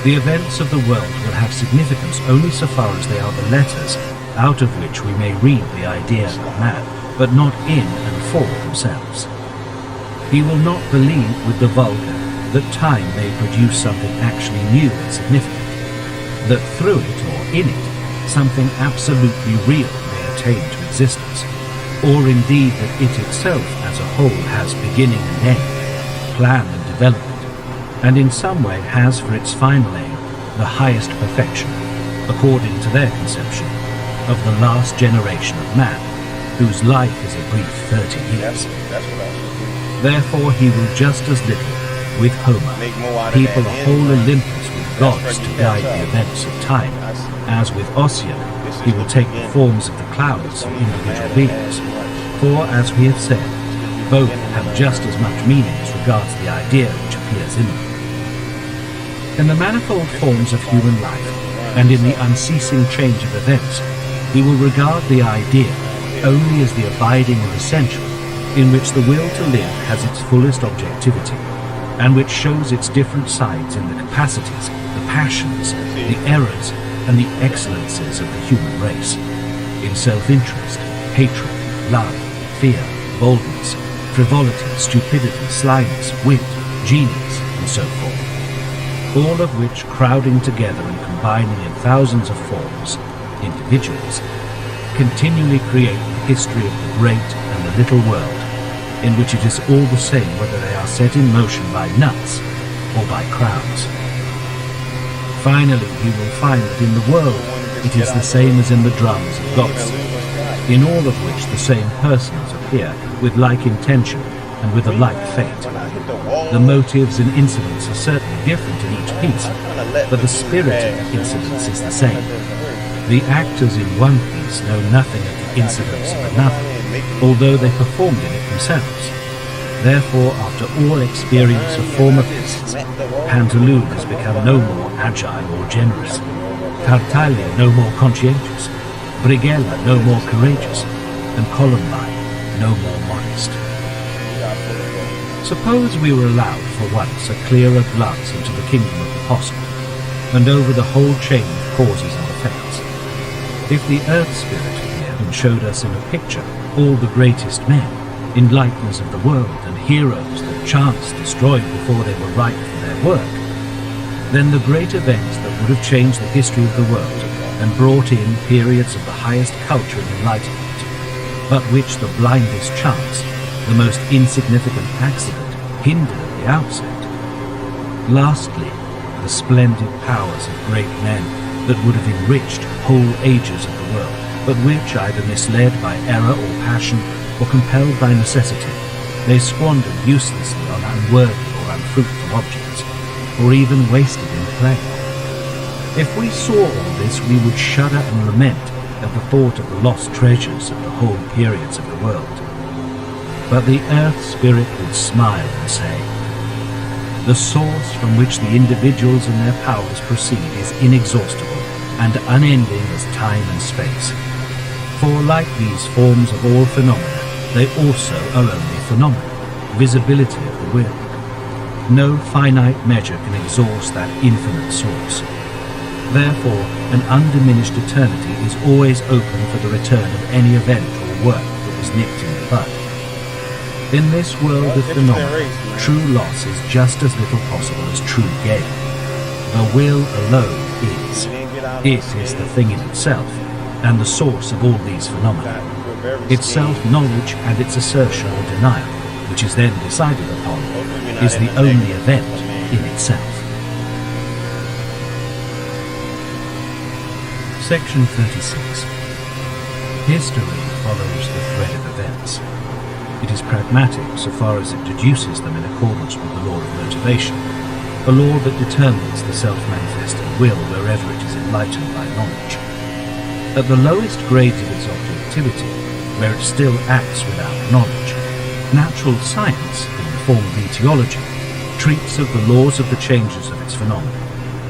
A: the events of the world will have significance only so far as they are the letters out of which we may read the idea of man, but not in and for themselves. He will not believe with the vulgar that time may produce something actually new and significant, that through it or in it something absolutely real may attain to existence, or indeed that it itself as a whole has beginning and end, plan and development, and in some way has for its final aim the highest perfection, according to their conception, of the last generation of man, whose life is a brief 30 years. Therefore he will just as little, with Homer, people a whole Olympus with gods to guide the events of time, as with Ossian he will take the forms of the clouds for individual beings, for, as we have said, both have just as much meaning as regards the idea which appears in them. In the manifold forms of human life, and in the unceasing change of events, he will regard the idea only as the abiding and essential, in which the will to live has its fullest objectivity, and which shows its different sides in the capacities, the passions, the errors, and the excellences of the human race, in self-interest, hatred, love, fear, boldness, frivolity, stupidity, slyness, wit, genius, and so forth, all of which, crowding together and combining in thousands of forms, individuals, continually create the history of the great and the little world, in which it is all the same whether they are set in motion by nuts or by crowds. Finally, he will find that in the world it is the same as in the drums of Gotze, in all of which the same persons appear with like intention and with a like fate. The motives and incidents are certainly different in each piece, but the spirit of the incidents is the same. The actors in one piece know nothing of the incidents of another, although they performed in it themselves. Therefore, after all experience of former pieces, Pantaloon has become no more agile or generous, Tartaglia no more conscientious, Brighella no more courageous, and Columbine no more modest. Suppose we were allowed for once a clearer glance into the kingdom of the possible, and over the whole chain of causes and effects. If the earth spirit appeared and showed us in a picture all the greatest men, enlighteners of the world and heroes that chance destroyed before they were ripe for their work, then the great events that would have changed the history of the world and brought in periods of the highest culture and enlightenment, but which the blindest chance, the most insignificant accident, hindered at the outset. Lastly, the splendid powers of great men that would have enriched whole ages of the world, but which, either misled by error or passion, or compelled by necessity, they squandered uselessly on unworthy or unfruitful objects, or even wasted in play. If we saw all this, we would shudder and lament at the thought of the lost treasures of the whole periods of the world. But the earth spirit would smile and say, the source from which the individuals and their powers proceed is inexhaustible and unending as time and space. For like these forms of all phenomena, they also are only phenomena, visibility of the will. No finite measure can exhaust that infinite source. Therefore, an undiminished eternity is always open for the return of any event or work is nipped in the bud. In this world of phenomena, true loss is just as little possible as true gain. The will alone is. It is the thing in itself, and the source of all these phenomena. Its self-knowledge and its assertion or denial, which is then decided upon, is the only event in itself. Section 36. History follows the thread of events. It is pragmatic so far as it deduces them in accordance with the law of motivation, a law that determines the self-manifesting will wherever it is enlightened by knowledge. At the lowest grades of its objectivity, where it still acts without knowledge, natural science, in the form of etiology, treats of the laws of the changes of its phenomena,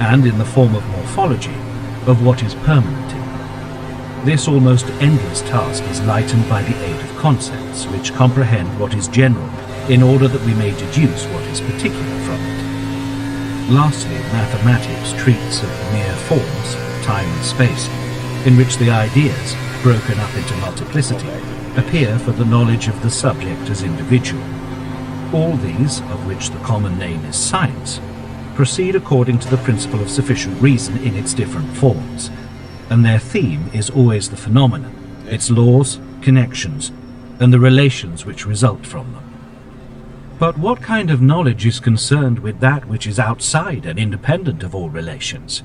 A: and in the form of morphology, of what is permanent in them. This almost endless task is lightened by the aid of concepts, which comprehend what is general in order that we may deduce what is particular from it. Lastly, mathematics treats of mere forms, time and space, in which the ideas, broken up into multiplicity, appear for the knowledge of the subject as individual. All these, of which the common name is science, proceed according to the principle of sufficient reason in its different forms, and their theme is always the phenomenon, its laws, connections, and the relations which result from them. But what kind of knowledge is concerned with that which is outside and independent of all relations?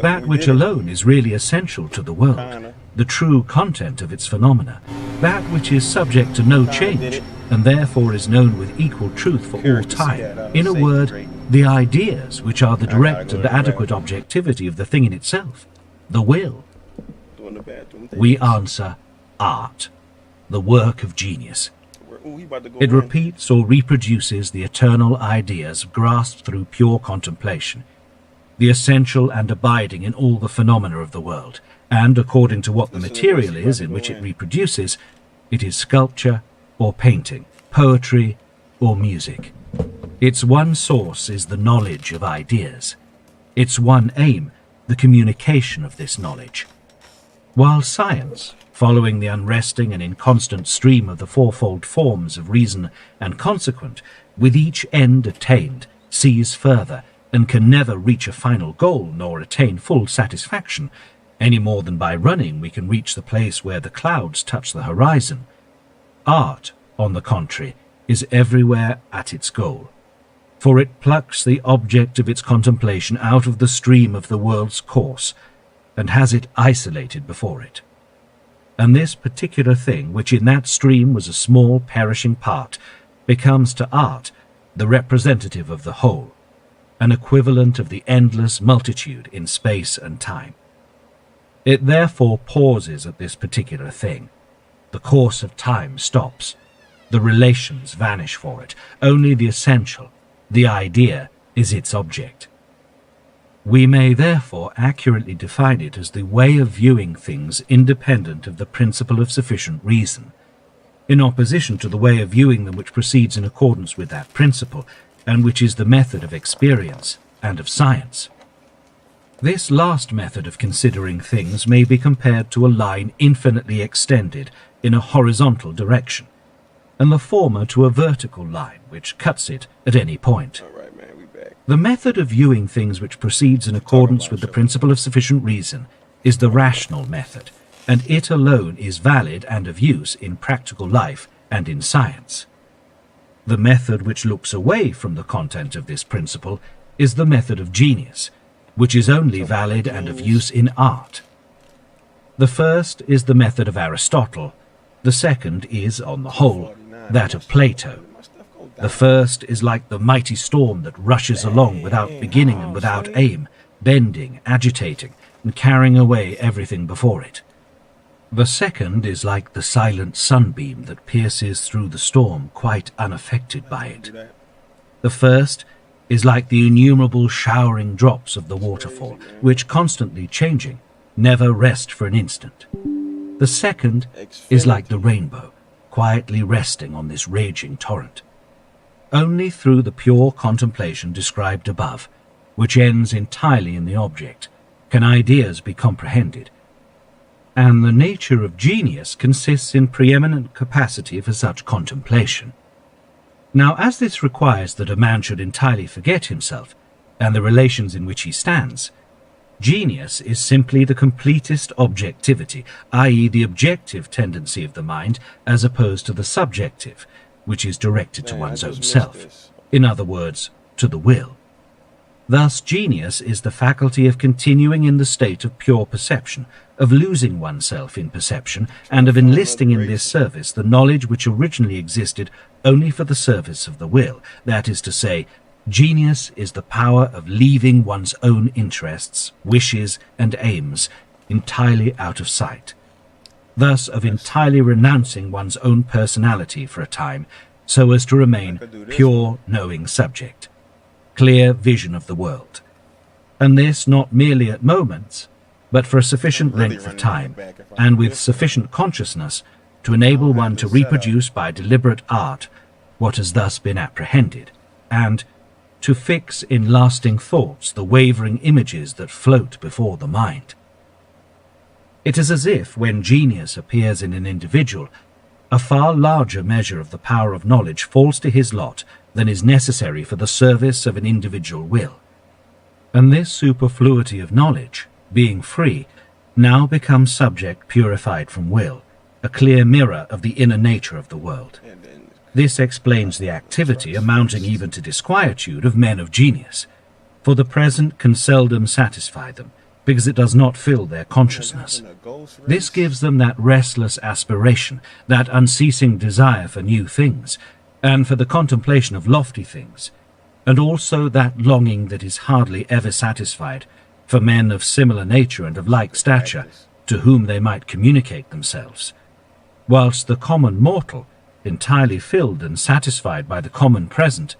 A: That which alone is really essential to the world, the true content of its phenomena, that which is subject to no change, and therefore is known with equal truth for all time. In a word, the ideas which are the direct and adequate objectivity of the thing in itself, the will. We answer, art, the work of genius. It repeats or reproduces the eternal ideas grasped through pure contemplation, the essential and abiding in all the phenomena of the world, and according to what the material is in which it reproduces, it is sculpture or painting, poetry or music. Its one source is the knowledge of ideas. Its one aim, the communication of this knowledge. While science, following the unresting and inconstant stream of the fourfold forms of reason and consequent, with each end attained, sees further, and can never reach a final goal nor attain full satisfaction, any more than by running we can reach the place where the clouds touch the horizon. Art, on the contrary, is everywhere at its goal, for it plucks the object of its contemplation out of the stream of the world's course, and has it isolated before it. And this particular thing, which in that stream was a small perishing part, becomes to art the representative of the whole, an equivalent of the endless multitude in space and time. It therefore pauses at this particular thing. The course of time stops. The relations vanish for it. Only the essential, the idea, is its object. We may therefore accurately define it as the way of viewing things independent of the principle of sufficient reason, in opposition to the way of viewing them which proceeds in accordance with that principle, and which is the method of experience and of science. This last method of considering things may be compared to a line infinitely extended in a horizontal direction, and the former to a vertical line which cuts it at any point. The method of viewing things which proceeds in accordance with the principle of sufficient reason is the rational method, and it alone is valid and of use in practical life and in science. The method which looks away from the content of this principle is the method of genius, which is only valid and of use in art. The first is the method of Aristotle, the second is, on the whole, that of Plato. The first is like the mighty storm that rushes along without beginning and without aim, bending, agitating, and carrying away everything before it. The second is like the silent sunbeam that pierces through the storm quite unaffected by it. The first is like the innumerable showering drops of the waterfall, which, constantly changing, never rest for an instant. The second is like the rainbow, quietly resting on this raging torrent. Only through the pure contemplation described above, which ends entirely in the object, can ideas be comprehended. and the nature of genius consists in preeminent capacity for such contemplation. Now, as this requires that a man should entirely forget himself and the relations in which he stands, genius is simply the completest objectivity, i.e. the objective tendency of the mind as opposed to the subjective, which is directed to one's own self. In other words, to the will. Thus, genius is the faculty of continuing in the state of pure perception, of losing oneself in perception, and of enlisting in this service the knowledge which originally existed only for the service of the will. That is to say, genius is the power of leaving one's own interests, wishes, and aims entirely out of sight. Thus, of entirely renouncing one's own personality for a time, so as to remain pure knowing subject, clear vision of the world. And this not merely at moments, but for a sufficient length of time, and with sufficient consciousness to enable one to reproduce by deliberate art what has thus been apprehended, and to fix in lasting thoughts the wavering images that float before the mind. It is as if, when genius appears in an individual, a far larger measure of the power of knowledge falls to his lot than is necessary for the service of an individual will. And this superfluity of knowledge, being free, now becomes subject purified from will, a clear mirror of the inner nature of the world. This explains the activity, amounting even to disquietude, of men of genius, for the present can seldom satisfy them, because it does not fill their consciousness. This gives them that restless aspiration, that unceasing desire for new things, and for the contemplation of lofty things, and also that longing that is hardly ever satisfied for men of similar nature and of like stature, to whom they might communicate themselves, whilst the common mortal, entirely filled and satisfied by the common present,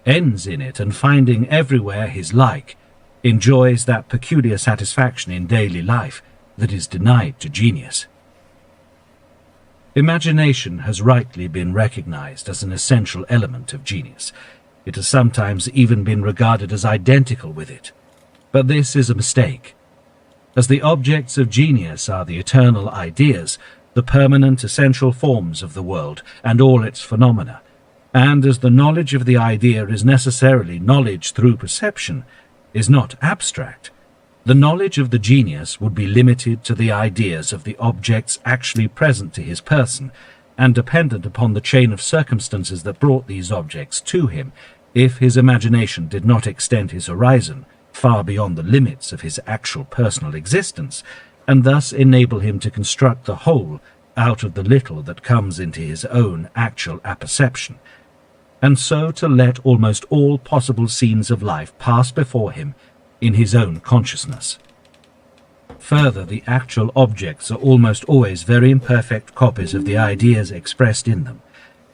A: ends in it, and finding everywhere his like, enjoys that peculiar satisfaction in daily life that is denied to genius. Imagination has rightly been recognized as an essential element of genius. It has sometimes even been regarded as identical with it. But this is a mistake. As the objects of genius are the eternal ideas, the permanent essential forms of the world and all its phenomena, and as the knowledge of the idea is necessarily knowledge through perception, is not abstract, the knowledge of the genius would be limited to the ideas of the objects actually present to his person, and dependent upon the chain of circumstances that brought these objects to him, if his imagination did not extend his horizon far beyond the limits of his actual personal existence, and thus enable him to construct the whole out of the little that comes into his own actual apperception, and so to let almost all possible scenes of life pass before him in his own consciousness. Further, the actual objects are almost always very imperfect copies of the ideas expressed in them.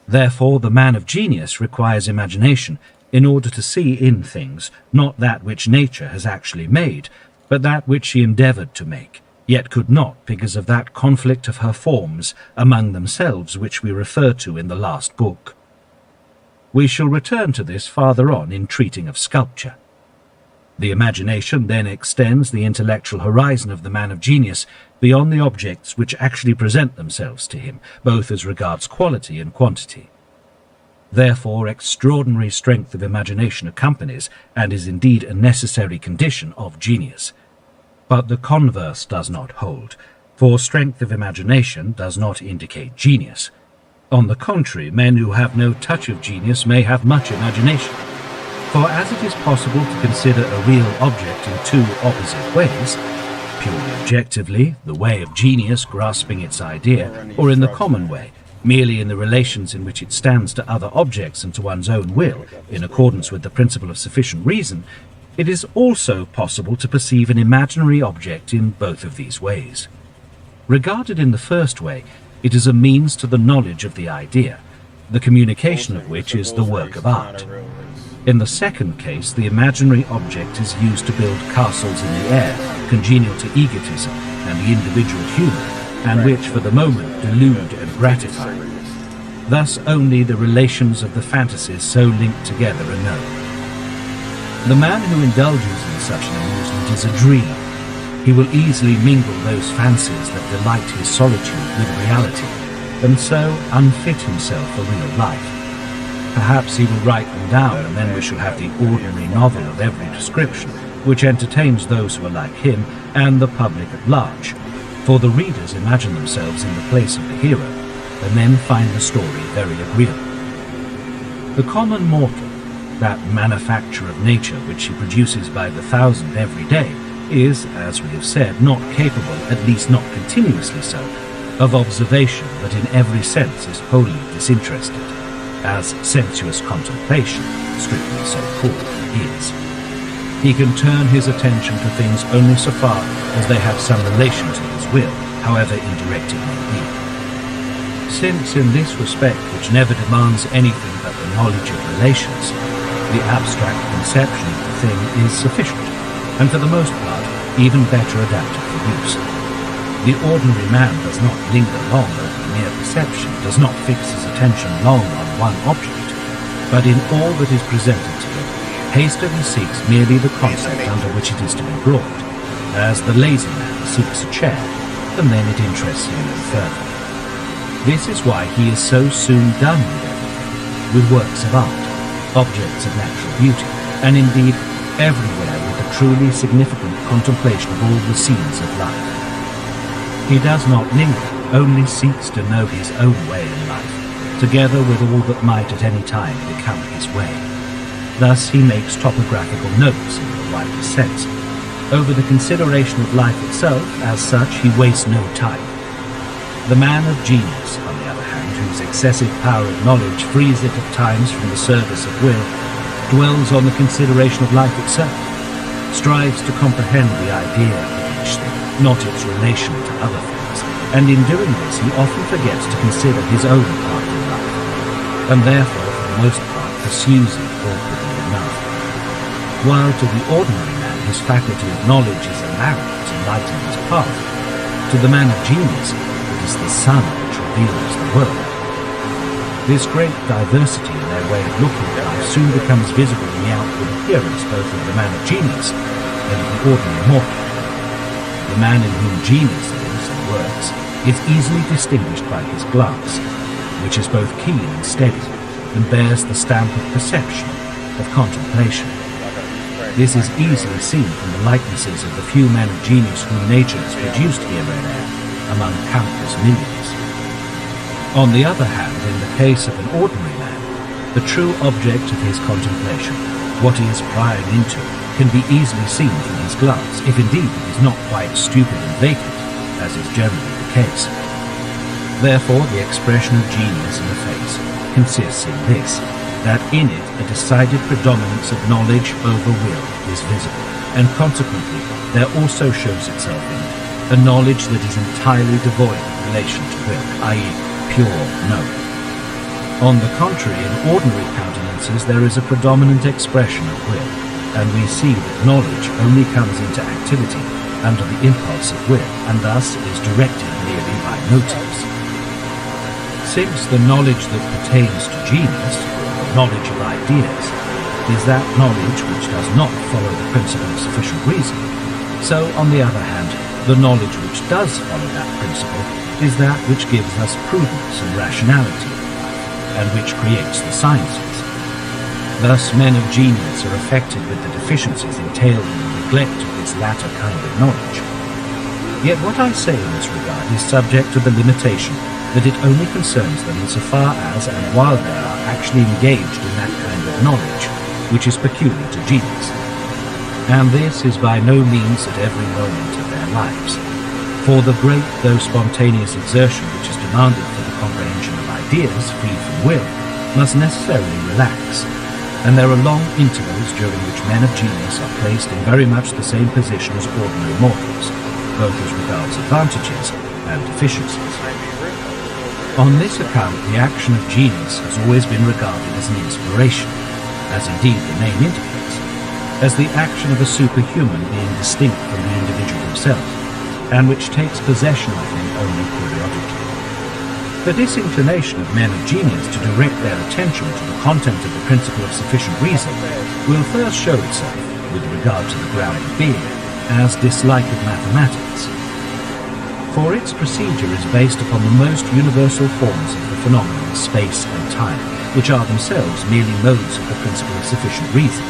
A: Therefore, the man of genius requires imagination in order to see in things not that which nature has actually made, but that which she endeavored to make, yet could not because of that conflict of her forms among themselves which we refer to in the last book. We shall return to this farther on in treating of sculpture. The imagination then extends the intellectual horizon of the man of genius beyond the objects which actually present themselves to him, both as regards quality and quantity. Therefore, extraordinary strength of imagination accompanies, and is indeed a necessary condition of genius. But the converse does not hold, for strength of imagination does not indicate genius. On the contrary, men who have no touch of genius may have much imagination. For as it is possible to consider a real object in two opposite ways, purely objectively, the way of genius grasping its idea, or in the common way, merely in the relations in which it stands to other objects and to one's own will, in accordance with the principle of sufficient reason, it is also possible to perceive an imaginary object in both of these ways. Regarded in the first way, it is a means to the knowledge of the idea, the communication of which is the work of art. In the second case, the imaginary object is used to build castles in the air, congenial to egotism and the individual humour, and which for the moment delude and gratify. Thus only the relations of the fantasies so linked together are known. The man who indulges in such an amusement is a dream, he will easily mingle those fancies that delight his solitude with reality, and so unfit himself for real life. Perhaps he will write them down, and then we shall have the ordinary novel of every description, which entertains those who are like him and the public at large, for the readers imagine themselves in the place of the hero, and then find the story very agreeable. The common mortal, that manufacture of nature which he produces by the thousand every day, is, as we have said, not capable, at least not continuously so, of observation that in every sense is wholly disinterested, as sensuous contemplation, strictly so called, is. He can turn his attention to things only so far as they have some relation to his will, however indirect it may be. Since in this respect, which never demands anything but the knowledge of relations, the abstract conception of the thing is sufficient, and for the most part even better adapted for use. The ordinary man does not linger long over mere perception, does not fix his attention long on one object, but in all that is presented to him, hastily seeks merely the concept under which it is to be brought, as the lazy man seeks a chair, and then it interests him no further. This is why he is so soon done with everything, with works of art, objects of natural beauty, and indeed everywhere with the truly significant contemplation of all the scenes of life. He does not linger, only seeks to know his own way in life, together with all that might at any time become his way. Thus he makes topographical notes in the widest sense. Over the consideration of life itself, as such, he wastes no time. The man of genius, on the other hand, whose excessive power of knowledge frees it at times from the service of will, dwells on the consideration of life itself, strives to comprehend the idea of each thing, not its relation to other things, and in doing this he often forgets to consider his own part in life, and therefore for the most part pursues it awkwardly enough. While to the ordinary man his faculty of knowledge is a lamp to lighten his path, to the man of genius it is the sun which reveals the world. This great diversity in their way of looking at life soon becomes visible in the outward appearance both of the man of genius and of the ordinary mortal. The man in whom genius lives and works is easily distinguished by his glance, which is both keen and steady, and bears the stamp of perception, of contemplation. This is easily seen from the likenesses of the few men of genius whom nature has produced here and there, among countless millions. On the other hand, in the case of an ordinary man, the true object of his contemplation, what he is prying into, can be easily seen from his glance, if indeed it is not quite stupid and vacant, as is generally the case. Therefore, the expression of genius in the face consists in this, that in it a decided predominance of knowledge over will is visible, and consequently there also shows itself in it a knowledge that is entirely devoid of relation to will, i.e., pure knowing. On the contrary, in ordinary countenances there is a predominant expression of will, and we see that knowledge only comes into activity under the impulse of will, and thus is directed merely by motives. Since the knowledge that pertains to genius, or knowledge of ideas, is that knowledge which does not follow the principle of sufficient reason, so, on the other hand, the knowledge which does follow that principle is that which gives us prudence and rationality, and which creates the sciences. Thus men of genius are affected with the deficiencies entailed in the neglect of this latter kind of knowledge. Yet what I say in this regard is subject to the limitation that it only concerns them insofar as and while they are actually engaged in that kind of knowledge which is peculiar to genius. And this is by no means at every moment of their lives, for the great though spontaneous exertion which is demanded for the comprehension of ideas freed from will must necessarily relax, and there are long intervals during which men of genius are placed in very much the same position as ordinary mortals, both as regards advantages and deficiencies. On this account, the action of genius has always been regarded as an inspiration, as indeed the name indicates, as the action of a superhuman being distinct from the individual himself, and which takes possession of him only periodically. The disinclination of men of genius to direct their attention to the content of the principle of sufficient reason will first show itself, with regard to the ground of being, as dislike of mathematics. For its procedure is based upon the most universal forms of the phenomenon of space and time, which are themselves merely modes of the principle of sufficient reason,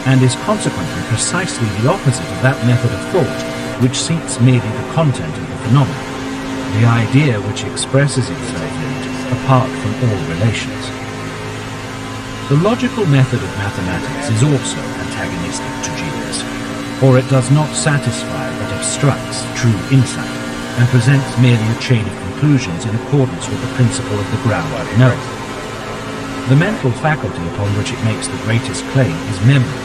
A: and is consequently precisely the opposite of that method of thought which seeks merely the content of the phenomenon, the idea which expresses itself in it apart from all relations. The logical method of mathematics is also antagonistic to genius, for it does not satisfy but obstructs true insight, and presents merely a chain of conclusions in accordance with the principle of the ground of knowing. The mental faculty upon which it makes the greatest claim is memory,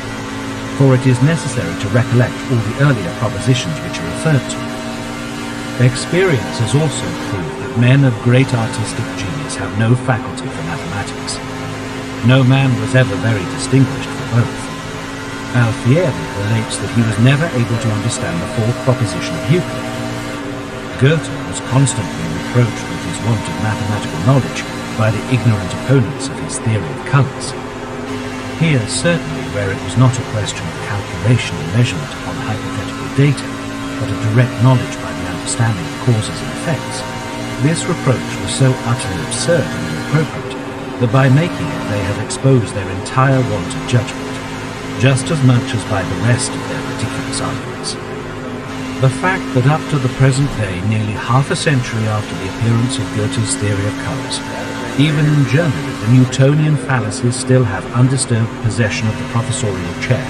A: for it is necessary to recollect all the earlier propositions which are referred to. Experience has also proved that men of great artistic genius have no faculty for mathematics. No man was ever very distinguished for both. Alfieri relates that he was never able to understand the fourth proposition of Euclid. Goethe was constantly reproached with his want of mathematical knowledge by the ignorant opponents of his theory of colours. Here, certainly, where it was not a question of calculation and measurement upon hypothetical data, but of direct knowledge by the understanding of causes and effects, this reproach was so utterly absurd and inappropriate that by making it they have exposed their entire want of judgment, just as much as by the rest of their ridiculous arguments. The fact that up to the present day, nearly half a century after the appearance of Goethe's theory of colours, even in Germany the Newtonian fallacies still have undisturbed possession of the professorial chair,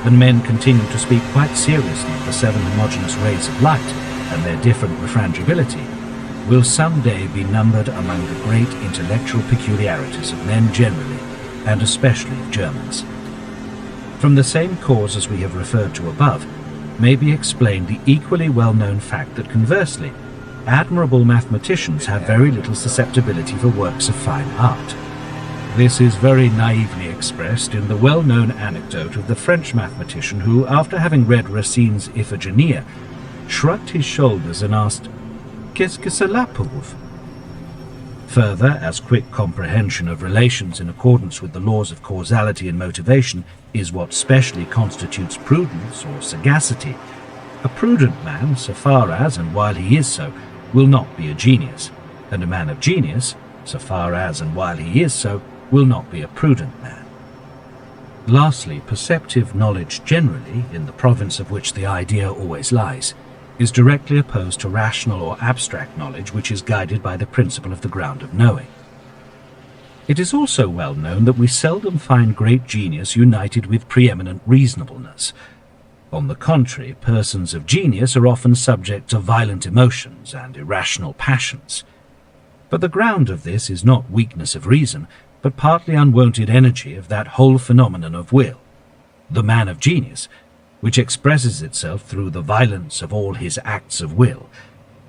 A: and men continue to speak quite seriously of the seven homogeneous rays of light and their different refrangibility, will some day be numbered among the great intellectual peculiarities of men generally, and especially of Germans. From the same cause as we have referred to above, may be explained the equally well-known fact that conversely, admirable mathematicians have very little susceptibility for works of fine art. This is very naively expressed in the well-known anecdote of the French mathematician who, after having read Racine's Iphigenia, shrugged his shoulders and asked, "Qu'est-ce que cela prouve?" Further, as quick comprehension of relations in accordance with the laws of causality and motivation is what specially constitutes prudence or sagacity, a prudent man, so far as and while he is so, will not be a genius, and a man of genius, so far as and while he is so, will not be a prudent man. Lastly, perceptive knowledge generally, in the province of which the idea always lies, is directly opposed to rational or abstract knowledge which is guided by the principle of the ground of knowing. It is also well known that we seldom find great genius united with preeminent reasonableness. On the contrary, persons of genius are often subject to violent emotions and irrational passions. But the ground of this is not weakness of reason, but partly unwonted energy of that whole phenomenon of will, the man of genius, which expresses itself through the violence of all his acts of will,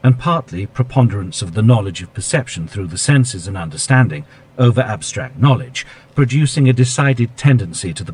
A: and partly preponderance of the knowledge of perception through the senses and understanding over abstract knowledge, producing a decided tendency to the